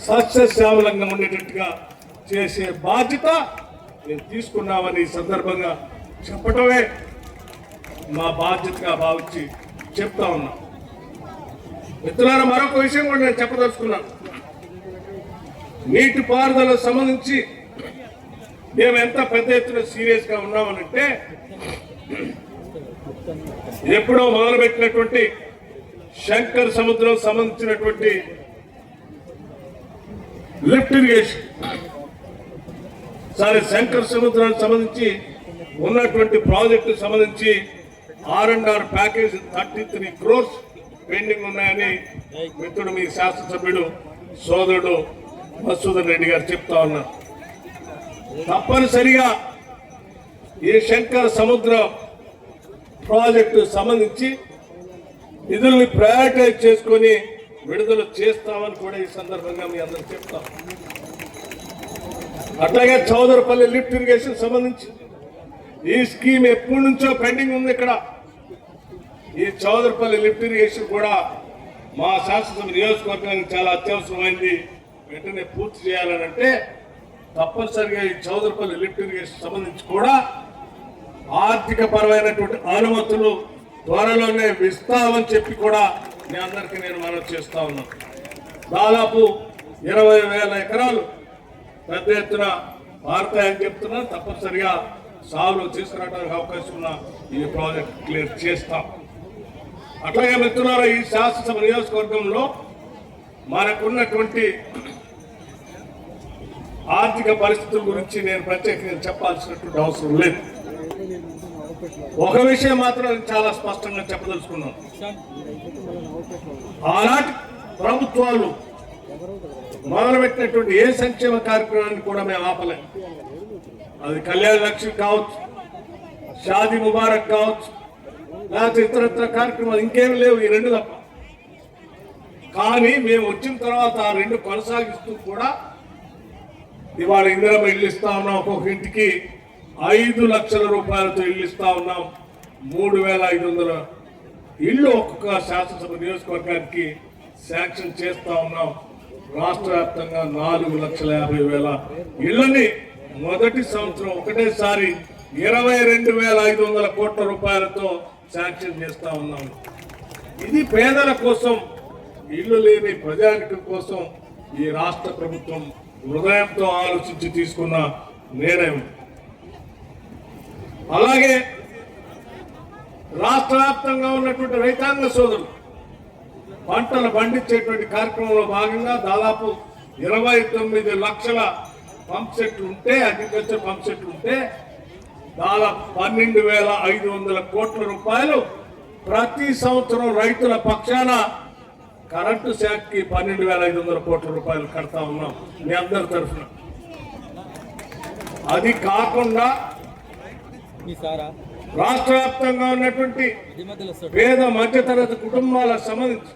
సస్యశ్యామలంగా ఉండేటట్టుగా చేసే బాధ్యత మేము తీసుకున్నామని ఈ సందర్భంగా చెప్పటమే మా బాధ్యతగా భావించి చెప్తా ఉన్నాం. మిత్రులారా, మరొక విషయం కూడా నేను చెప్పదలుచుకున్నాను. నీటిపారుదల సంబంధించి మేము ఎంత పెద్ద ఎత్తున సీరియస్ గా ఉన్నామనంటే, ఎప్పుడో మొదలుపెట్టినటువంటి శంకర్ సముద్రం సంబంధించినటువంటి లిఫ్ట్ ఇరిగేషన్, శంకర్ సముద్రానికి సంబంధించి ఉన్నటువంటి ప్రాజెక్టు సంబంధించి R&R ప్యాకేజ్ 33 crores పెండింగ్ ఉన్నాయని మిత్రుడు మీ శాసనసభ్యుడు సోదరుడు మధుసూదన్ రెడ్డి గారు చెప్తా ఉన్నారు. తప్పనిసరిగా ఈ శంకర్ సముద్ర ప్రాజెక్టు సంబంధించి నిధుల్ని ప్రయారిటైజ్ చేసుకొని విడుదల చేస్తామని కూడా ఈ సందర్భంగా మీ అందరూ చెప్తాం. అట్లాగే చౌదరపల్లి లిఫ్ట్ ఇరిగేషన్ సంబంధించి ఈ స్కీమ్ ఎప్పటి నుంచో పెండింగ్ ఉంది. ఇక్కడ ఈ చౌదరపల్లి లిఫ్ట్ ఇరిగేషన్ కూడా మా శాసనసభ నియోజకవర్గానికి చాలా అత్యవసరమైంది, వెంటనే పూర్తి చేయాలని అంటే తప్పనిసరిగా ఈ చౌదరపల్లి లిఫ్ట్ ఇరిగేషన్ సంబంధించి కూడా ఆర్థిక పరమైనటువంటి అనుమతులు త్వరలోనే ఇస్తామని చెప్పి కూడా మీ అందరికీ నేను మనవి చేస్తా ఉన్నాను. దాదాపు 20,000 ఎకరాలు పెద్ద ఎత్తున మారుతాయని చెప్తున్నాను. తప్పనిసరిగా సాగులో తీసుకురావడానికి అవకాశం ఉన్న ఈ ప్రాజెక్ట్ క్లియర్ చేస్తాం. అట్లాగే మిత్రులారా, ఈ శాసనసభ నియోజకవర్గంలో మనకున్నటువంటి ఆర్థిక పరిస్థితుల గురించి నేను ప్రత్యేకంగా చెప్పాల్సినటువంటి అవసరం లేదు. ఒక విషయం మాత్రం నేను చాలా స్పష్టంగా చెప్పదలుచుకున్నాను. ఆనాటి ప్రభుత్వాలు మొదలుపెట్టినటువంటి ఏ సంక్షేమ కార్యక్రమాన్ని కూడా మేము ఆపలేము. అది కళ్యాణ లక్ష్మి కావచ్చు, షాదీ ముబారక్ కావచ్చు, లేకపోతే ఇతరత్ర కార్యక్రమాలు ఇంకేం లేవు, ఈ రెండు తప్ప. కానీ మేము వచ్చిన తర్వాత ఆ రెండు కొనసాగిస్తూ కూడా ఇవాళ ఇందిరమ్మ ఇల్లు ఇస్తా ఉన్నాం. ఒక్కొక్క ఇంటికి 5 లక్షల రూపాయలతో ఇల్లు ఇస్తా ఉన్నాం. 3,500 ఇల్లు ఒక్కొక్క శాసనసభ నియోజకవర్గానికి శాంక్షన్ చేస్తా ఉన్నాం. రాష్ట్ర వ్యాప్తంగా 4,50,000 ఇళ్లని మొదటి సంవత్సరం ఒకటేసారి 22,500 కోట్ల రూపాయలతో శాంక్షన్ చేస్తా ఉన్నాం. ఇది పేదల కోసం, ఇల్లు లేని ప్రజానికం కోసం ఈ రాష్ట్ర ప్రభుత్వం హృదయంతో ఆలోచించి తీసుకున్న నిర్ణయం. అలాగే రాష్ట్ర వ్యాప్తంగా ఉన్నటువంటి రైతాంగ సోదరులు పంటలు పండించేటువంటి కార్యక్రమంలో భాగంగా దాదాపు 29 లక్షల పంప్ సెట్లు ఉంటే, అగ్రికల్చర్ పంప్ సెట్లు ఉంటే దాదాపు 12,500 కోట్ల రూపాయలు ప్రతి సంవత్సరం రైతుల పక్షాన కరెంటు శాఖకి 12,500 కోట్ల రూపాయలు కడతా ఉన్నాం మీ అందరి తరఫున. అది కాకుండా రాష్ట్ర వ్యాప్తంగా ఉన్నటువంటి పేద మధ్యతరగతి కుటుంబాలకు సంబంధించి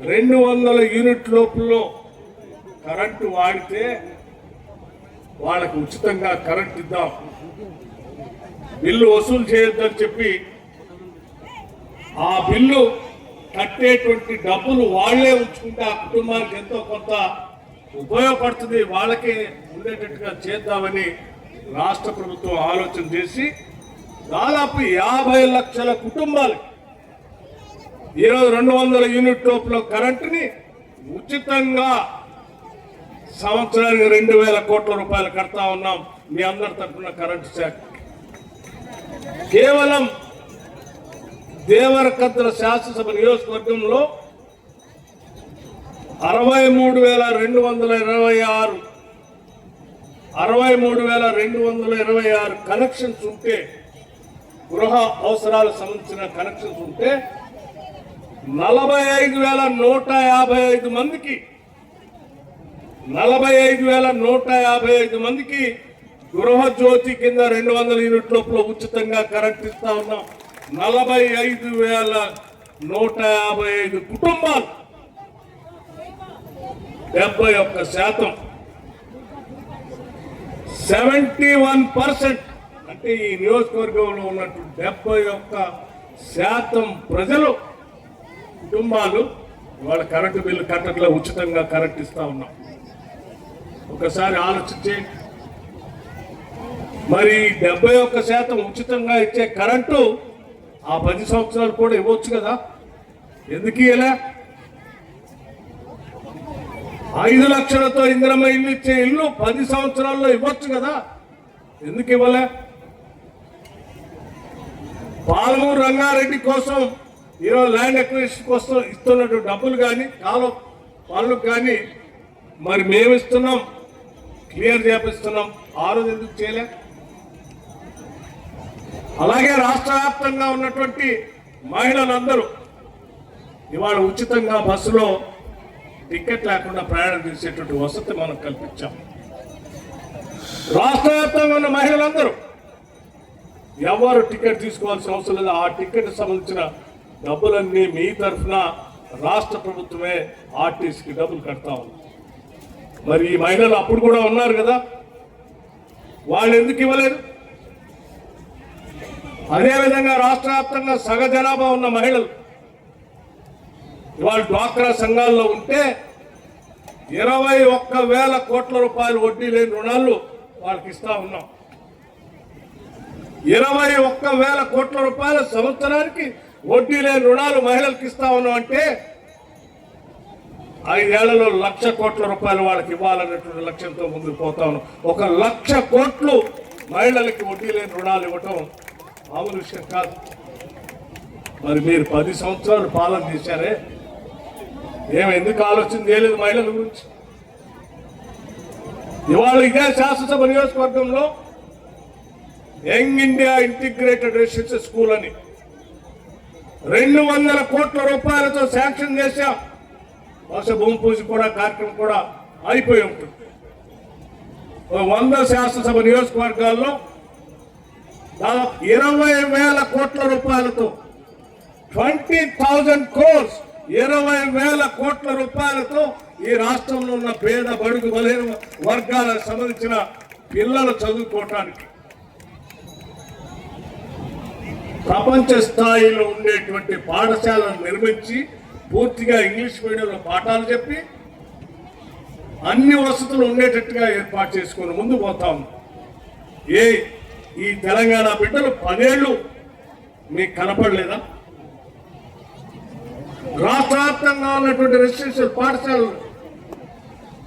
200 యూనిట్ లోపుల్లో కరెంటు వాడితే వాళ్ళకు ఉచితంగా కరెంట్ ఇద్దాం, బిల్లు వసూలు చేయొద్దని చెప్పి ఆ బిల్లు కట్టేటువంటి డబ్బులు వాళ్లే ఉంచుకుంటే ఆ కుటుంబానికి ఎంతో కొంత ఉపయోగపడుతుంది, వాళ్ళకే ఉండేటట్టుగా చేద్దామని రాష్ట్ర ప్రభుత్వం ఆలోచన చేసి దాదాపు 50 లక్షల కుటుంబాలు ఈరోజు 200 యూనిట్ లోపల కరెంటుని ఉచితంగా సంవత్సరానికి 2,000 కోట్ల రూపాయలు కడతా ఉన్నాం మీ అందరి తరఫున కరెంటు శాఖ. కేవలం దేవరకద్ర శాసనసభ నియోజకవర్గంలో 63,226 కనెక్షన్స్ ఉంటే, గృహ అవసరాలకు సంబంధించిన కనెక్షన్స్ ఉంటే 45,155 మందికి 45,155 మందికి గృహజ్యోతి కింద 200 యూనిట్ లోపల ఉచితంగా కరెంట్ ఇస్తా ఉన్నాం. 45,155 కుటుంబాలు 71%, 71% అంటే ఈ నియోజకవర్గంలో ఉన్నట్టు 71% ప్రజలు కుటుంబాలు వాళ్ళ కరెంటు బిల్లు కట్టట్లో ఉచితంగా కరెంట్ ఇస్తా ఉన్నాం. ఒకసారి ఆలోచించి మరి 71% ఉచితంగా ఇచ్చే కరెంటు ఆ 10 సంవత్సరాలు కూడా ఇవ్వచ్చు కదా, ఎందుకు ఇలా 5 లక్షలతో ఇందిరమ్మ ఇల్లు ఇచ్చే ఇల్లు 10 సంవత్సరాల్లో ఇవ్వచ్చు కదా, ఎందుకు ఇవ్వలే? పాలమూరు రంగారెడ్డి కోసం ఈరోజు ల్యాండ్ అక్విజిషన్ కోసం ఇస్తున్నట్టు డబ్బులు కానీ కాలువ పనులకు కానీ మరి మేము ఇస్తున్నాం, క్లియర్ చేపిస్తున్నాం, ఆ రోజు ఎందుకు చేయలే? అలాగే రాష్ట్ర వ్యాప్తంగా ఉన్నటువంటి మహిళలందరూ ఇవాళ ఉచితంగా బస్సులో టికెట్ లేకుండా ప్రయాణం చేసేటువంటి వసతి మనం కల్పించాం. రాష్ట్ర వ్యాప్తంగా ఉన్న మహిళలందరూ ఎవరు టికెట్ తీసుకోవాల్సిన అవసరం లేదు. ఆ టికెట్ సంబంధించిన డబ్బులన్నీ మీ తరఫున రాష్ట్ర ప్రభుత్వమే ఆర్టీసీకి డబ్బులు కడతా ఉంది. మరి ఈ మహిళలు అప్పుడు కూడా ఉన్నారు కదా, వాళ్ళు ఎందుకు ఇవ్వలేదు? అదేవిధంగా రాష్ట్ర వ్యాప్తంగా సగ జనాభా ఉన్న మహిళలు ఇవాళ డ్వాక్రా సంఘాల్లో ఉంటే 21,000 కోట్ల రూపాయలు వడ్డీ లేని రుణాలు వాళ్ళకి ఇస్తా ఉన్నాం. 21,000 కోట్ల రూపాయల సంవత్సరానికి వడ్డీ లేని రుణాలు మహిళలకు ఇస్తా ఉన్నాం అంటే 5 ఏళ్లలో 1,00,000 కోట్ల రూపాయలు వాళ్ళకి ఇవ్వాలన్నటువంటి లక్ష్యంతో ముందుకు పోతా ఉన్నాం. 1,00,000 కోట్లు మహిళలకి వడ్డీ లేని రుణాలు ఇవ్వటం మామూలు విషయం కాదు. మరి మీరు 10 సంవత్సరాలు పాలన చేశారే, ఎందుకు ఆలోచన చేయలేదు మహిళల గురించి? ఇవాళ ఇదే శాసనసభ నియోజకవర్గంలో young India integrated residential school అని 200 కోట్ల రూపాయలతో శాంక్షన్ చేశాం. బహుశా భూమి పూజ కూడా కార్యక్రమం కూడా అయిపోయి ఉంటుంది. 100 శాసనసభ నియోజకవర్గాల్లో దాదాపు 20,000 కోట్ల రూపాయలతో 20,000 crores 20,000 కోట్ల రూపాయలతో ఈ రాష్ట్రంలో ఉన్న పేద బడుగు బలహీన వర్గాలకు సంబంధించిన పిల్లలు చదువుకోవటానికి ప్రపంచ స్థాయిలో ఉండేటువంటి పాఠశాలను నిర్మించి పూర్తిగా ఇంగ్లీష్ మీడియంలో పాఠాలు చెప్పి అన్ని వసతులు ఉండేటట్టుగా ఏర్పాటు చేసుకొని ముందు పోతాం. ఈ తెలంగాణ బిడ్డలు 10 ఏళ్ళు మీకు కనపడలేదా? రాష్ట్ర వ్యాప్తంగా ఉన్నటువంటి రెసిడెన్షియల్ పాఠశాలలు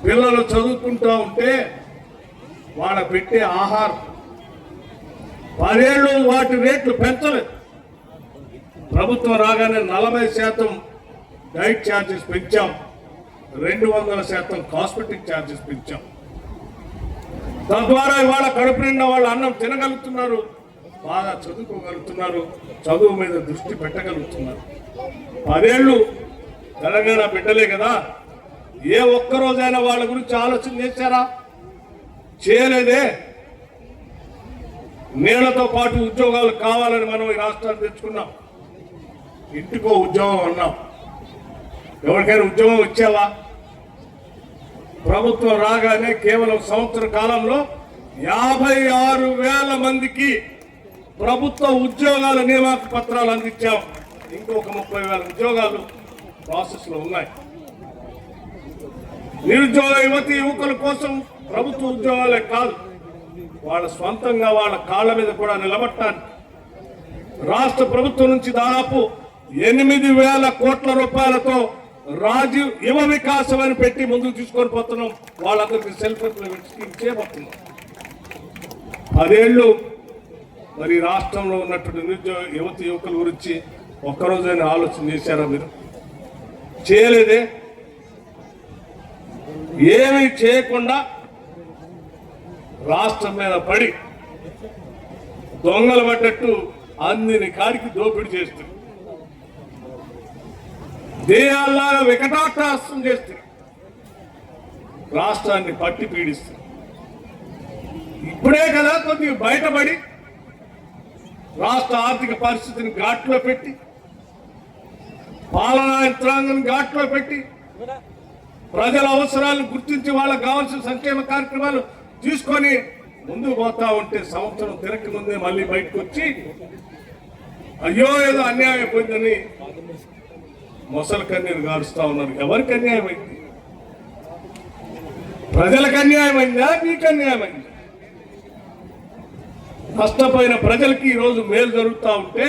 పిల్లలు చదువుకుంటూ ఉంటే వాళ్ళ పెట్టే ఆహారం 10 ఏళ్ళు వాటి రేట్లు పెంచలేదు. ప్రభుత్వం రాగానే 40% డైట్ ఛార్జెస్ పెంచాం, 200% కాస్మెటిక్ ఛార్జెస్ పెంచాం. తద్వారా ఇవాళ కడుపు నిండా వాళ్ళు అన్నం తినగలుగుతున్నారు, బాగా చదువుకోగలుగుతున్నారు, చదువు మీద దృష్టి పెట్టగలుగుతున్నారు. 10 ఏళ్ళు తెలంగాణ బిడ్డలే కదా, ఏ ఒక్కరోజైనా వాళ్ళ గురించి ఆలోచన చేశారా? చేయలేదే. నీళ్లతో పాటు ఉద్యోగాలు కావాలని మనం ఈ రాష్ట్రాన్ని తెచ్చుకున్నాం. ఇంటికో ఉద్యోగం అన్నాం. ఎవరికైనా ఉద్యోగం ఇచ్చావా? ప్రభుత్వం రాగానే కేవలం సంవత్సర కాలంలో 56,000 మందికి ప్రభుత్వ ఉద్యోగాల నియామక పత్రాలు అందించాం. ఇంకొక 30,000 ఉద్యోగాలు ప్రాసెస్ లో ఉన్నాయి. నిరుద్యోగ యువతి యువకుల కోసం ప్రభుత్వ ఉద్యోగాలే కాదు, వాళ్ళ స్వంతంగా వాళ్ళ కాళ్ళ మీద కూడా నిలబట్టాలి. రాష్ట్ర ప్రభుత్వం నుంచి దాదాపు 8,000 కోట్ల రూపాయలతో రాజీవ్ యువ వికాసం అని పెట్టి ముందుకు తీసుకొని పోతున్నాం. వాళ్ళందరికీ సెల్ఫ్ ఎంప్లాయ్మెంట్ స్కీమ్ చేయబోతున్నాం. 10 ఏళ్ళు మరి రాష్ట్రంలో ఉన్నటువంటి నిరుద్యోగ యువతి యువకుల గురించి ఒక్కరోజైనా ఆలోచన చేశారా మీరు? చేయలేదే. ఏమీ చేయకుండా రాష్ట్రం మీద పడి దొంగలు పడ్డట్టు అన్ని కాడికి దోపిడీ చేస్తుంది, దేయాల్లాగా వికటాట్రాస్త్రం చేస్తుంది, రాష్ట్రాన్ని పట్టి పీడిస్తుంది. ఇప్పుడే కదా కొద్దిగా బయటపడి రాష్ట్ర ఆర్థిక పరిస్థితిని ఘాట్లో పెట్టి, పాలనా యంత్రాంగం ఘాట్లో పెట్టి, ప్రజల అవసరాలను గుర్తించి వాళ్ళకు కావాల్సిన సంక్షేమ కార్యక్రమాలు తీసుకొని ముందుకు పోతా ఉంటే సంవత్సరం తిరగక ముందే మళ్ళీ బయటకు వచ్చి అయ్యో ఏదో అన్యాయం అయిపోయిందని మొసలు కన్నీరు గారుస్తా ఉన్నారు. ఎవరికి అన్యాయం అయింది? ప్రజలకు అన్యాయం అయిందా? మీకు అన్యాయం అయింది? నష్టపోయిన ప్రజలకి ఈరోజు మేలు జరుగుతూ ఉంటే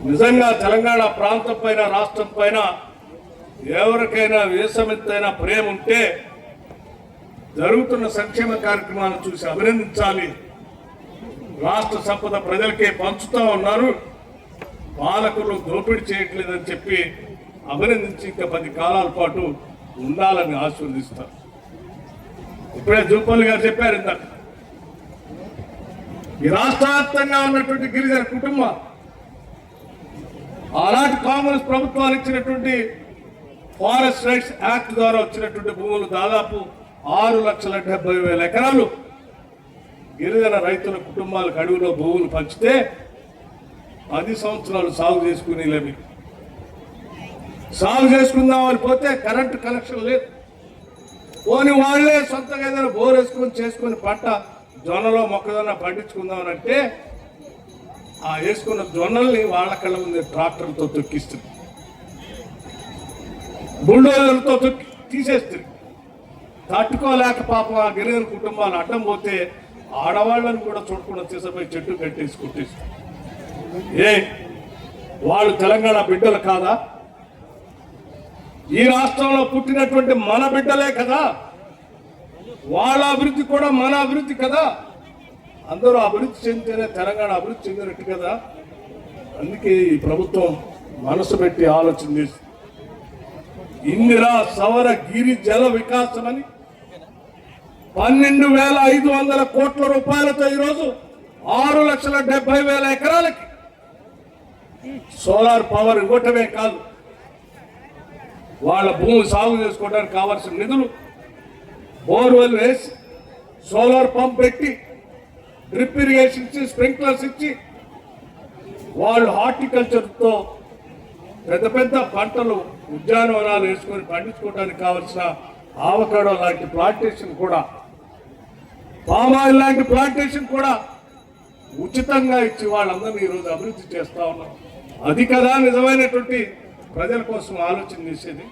నిజంగా తెలంగాణ ప్రాంతం పైన, రాష్ట్రం పైన ఎవరికైనా వేసమెత్తైనా ప్రేమ ఉంటే జరుగుతున్న సంక్షేమ కార్యక్రమాలను చూసి అభినందించాలి. రాష్ట్ర సంపద ప్రజలకే పంచుతా ఉన్నారు, పాలకులు దోపిడీ చేయట్లేదని చెప్పి అభినందించి ఇంకా 10 కాలాల పాటు ఉండాలని ఆశీర్వదిస్తారు. ఇప్పుడే జూపల్లి గారు చెప్పారు ఇందాక, ఈ రాష్ట్ర వ్యాప్తంగా ఉన్నటువంటి గిరిజన కుటుంబాలు ఆనాటి కాంగ్రెస్ ప్రభుత్వాలు ఇచ్చినటువంటి ఫారెస్ట్ రైట్స్ యాక్ట్ ద్వారా వచ్చినటువంటి భూములు దాదాపు 6,70,000 ఎకరాలు గిరిజన రైతుల కుటుంబాలకు అడవిలో భూములు పంచితే 10 సంవత్సరాలు సాగు చేసుకునేలేమి. సాగు చేసుకుందామని పోతే కరెంటు కనెక్షన్ లేదు. పోని వాళ్ళే సొంతంగా ఏదైనా బోర్ వేసుకొని చేసుకొని పంట జొన్నలో మొక్కజొన్న పండించుకుందామని అంటే ఆ వేసుకున్న జొన్నల్ని వాళ్ళ కళ్ళ ముందే ట్రాక్టర్లతో తొక్కిస్తుంది, బుల్డోజర్లతో తొక్కి తీసేస్తుంది. తట్టుకోలేక పాపం ఆ గిరిజన కుటుంబాలు అడ్డం పోతే ఆడవాళ్ళని కూడా చూడకుండా తీసుకుపోయి చెట్టు కట్టేసి కొట్టేస్తుంది. వాళ్ళు తెలంగాణ బిడ్డలు కాదా? ఈ రాష్ట్రంలో పుట్టినటువంటి మన బిడ్డలే కదా, వాళ్ళ అభివృద్ధి కూడా మన అభివృద్ధి కదా. అందరూ అభివృద్ధి చెందితేనే తెలంగాణ అభివృద్ధి చెందినట్టు కదా. అందుకే ఈ ప్రభుత్వం మనసు పెట్టి ఆలోచన చేసి ఇందిరా సవర గిరి జల వికాసం అని 12,500 కోట్ల రూపాయలతో ఈరోజు 6,70,000 ఎకరాలకి సోలార్ పవర్ ఇవ్వటమే కాదు, వాళ్ళ భూమి సాగు చేసుకోవడానికి కావాల్సిన నిధులు, బోర్వెల్ వేసి సోలార్ పంప్ పెట్టి డ్రిప్ ఇరిగేషన్ ఇచ్చి స్ప్రింక్లర్స్ ఇచ్చి వాళ్ళు హార్టికల్చర్తో పెద్ద పెద్ద పంటలు ఉద్యానవనాలు వేసుకొని పండించుకోవడానికి కావలసిన ఆవకాడో లాంటి ప్లాంటేషన్ కూడా, పామాయిల్ లాంటి ప్లాంటేషన్ కూడా ఉచితంగా ఇచ్చి వాళ్ళందరినీ ఈరోజు అభివృద్ధి చేస్తా ఉన్నాం. అది కదా నిజమైనటువంటి ప్రజల కోసం ఆలోచన చేసేది.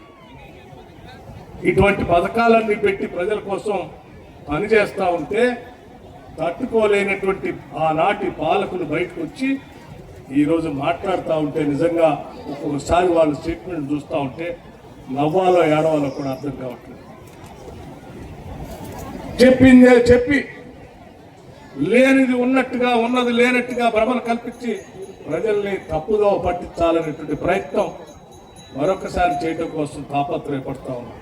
ఇటువంటి పథకాలన్నీ పెట్టి ప్రజల కోసం పనిచేస్తూ ఉంటే తట్టుకోలేనటువంటి ఆనాటి పాలకులు బయటకు వచ్చి ఈరోజు మాట్లాడుతూ ఉంటే నిజంగా ఒక్కొక్కసారి వాళ్ళ స్టేట్మెంట్ చూస్తూ ఉంటే నవ్వాలో ఏడవాలో కూడా అర్థం కావట్లేదు. చెప్పిందే చెప్పి లేనిది ఉన్నట్టుగా, ఉన్నది లేనట్టుగా భ్రమలు కల్పించి ప్రజల్ని తప్పుదో పట్టించాలనేటువంటి ప్రయత్నం మరొకసారి చేయడం కోసం తాపత్రయపడతా ఉన్నారు.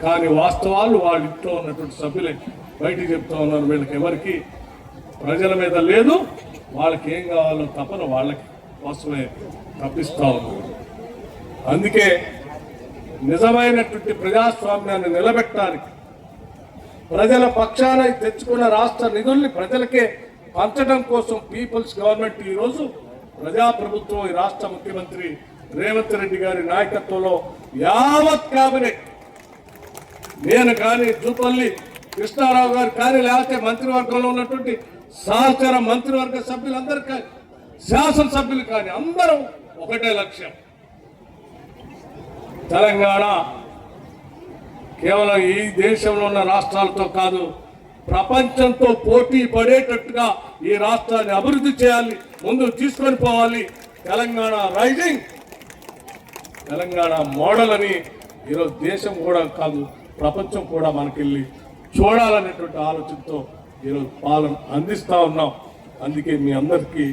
కానీ వాస్తవాలు వాళ్ళ ఇంట్లో ఉన్నటువంటి సభ్యులే బయటికి చెప్తా ఉన్నారు. వీళ్ళకి ఎవరికి ప్రజల మీద లేదు, వాళ్ళకి ఏం కావాలో తపన వాళ్ళకి కోసమే తప్పిస్తా ఉన్నారు. అందుకే నిజమైనటువంటి ప్రజాస్వామ్యాన్ని నిలబెట్టడానికి ప్రజల పక్షాన తెచ్చుకున్న రాష్ట్ర నిధుల్ని ప్రజలకే పంచడం కోసం పీపుల్స్ గవర్నమెంట్ ఈరోజు ప్రజాప్రభుత్వం, ఈ రాష్ట్ర ముఖ్యమంత్రి రేవంత్ రెడ్డి గారి నాయకత్వంలో యావత్ కేబినెట్, నేను కానీ, జూపల్లి కృష్ణారావు గారు కానీ, లేకపోతే మంత్రివర్గంలో ఉన్నటువంటి సహచర మంత్రివర్గ సభ్యులందరూ కానీ, శాసనసభ్యులు కానీ, అందరూ ఒకటే లక్ష్యం. తెలంగాణ కేవలం ఈ దేశంలో ఉన్న రాష్ట్రాలతో కాదు, ప్రపంచంతో పోటీ పడేటట్టుగా ఈ రాష్ట్రాన్ని అభివృద్ధి చేయాలి, ముందుకు తీసుకొని పోవాలి. తెలంగాణ రైజింగ్, తెలంగాణ మోడల్ అని ఈరోజు దేశం కూడా కాదు, ప్రపంచం కూడా మనకెళ్ళి చూడాలనేటువంటి ఆలోచనతో ఈరోజు పాలన అందిస్తూ ఉన్నాం. అందుకే మీ అందరికీ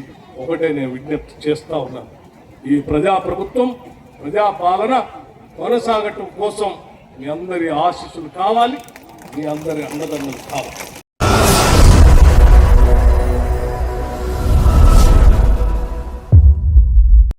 ఒకటే నేను విజ్ఞప్తి చేస్తూ ఉన్నాను, ఈ ప్రజాప్రభుత్వం, ప్రజాపాలన కొనసాగటం కోసం మీ అందరి ఆశీస్సులు కావాలి, మీ అందరి అండదండలు కావాలి.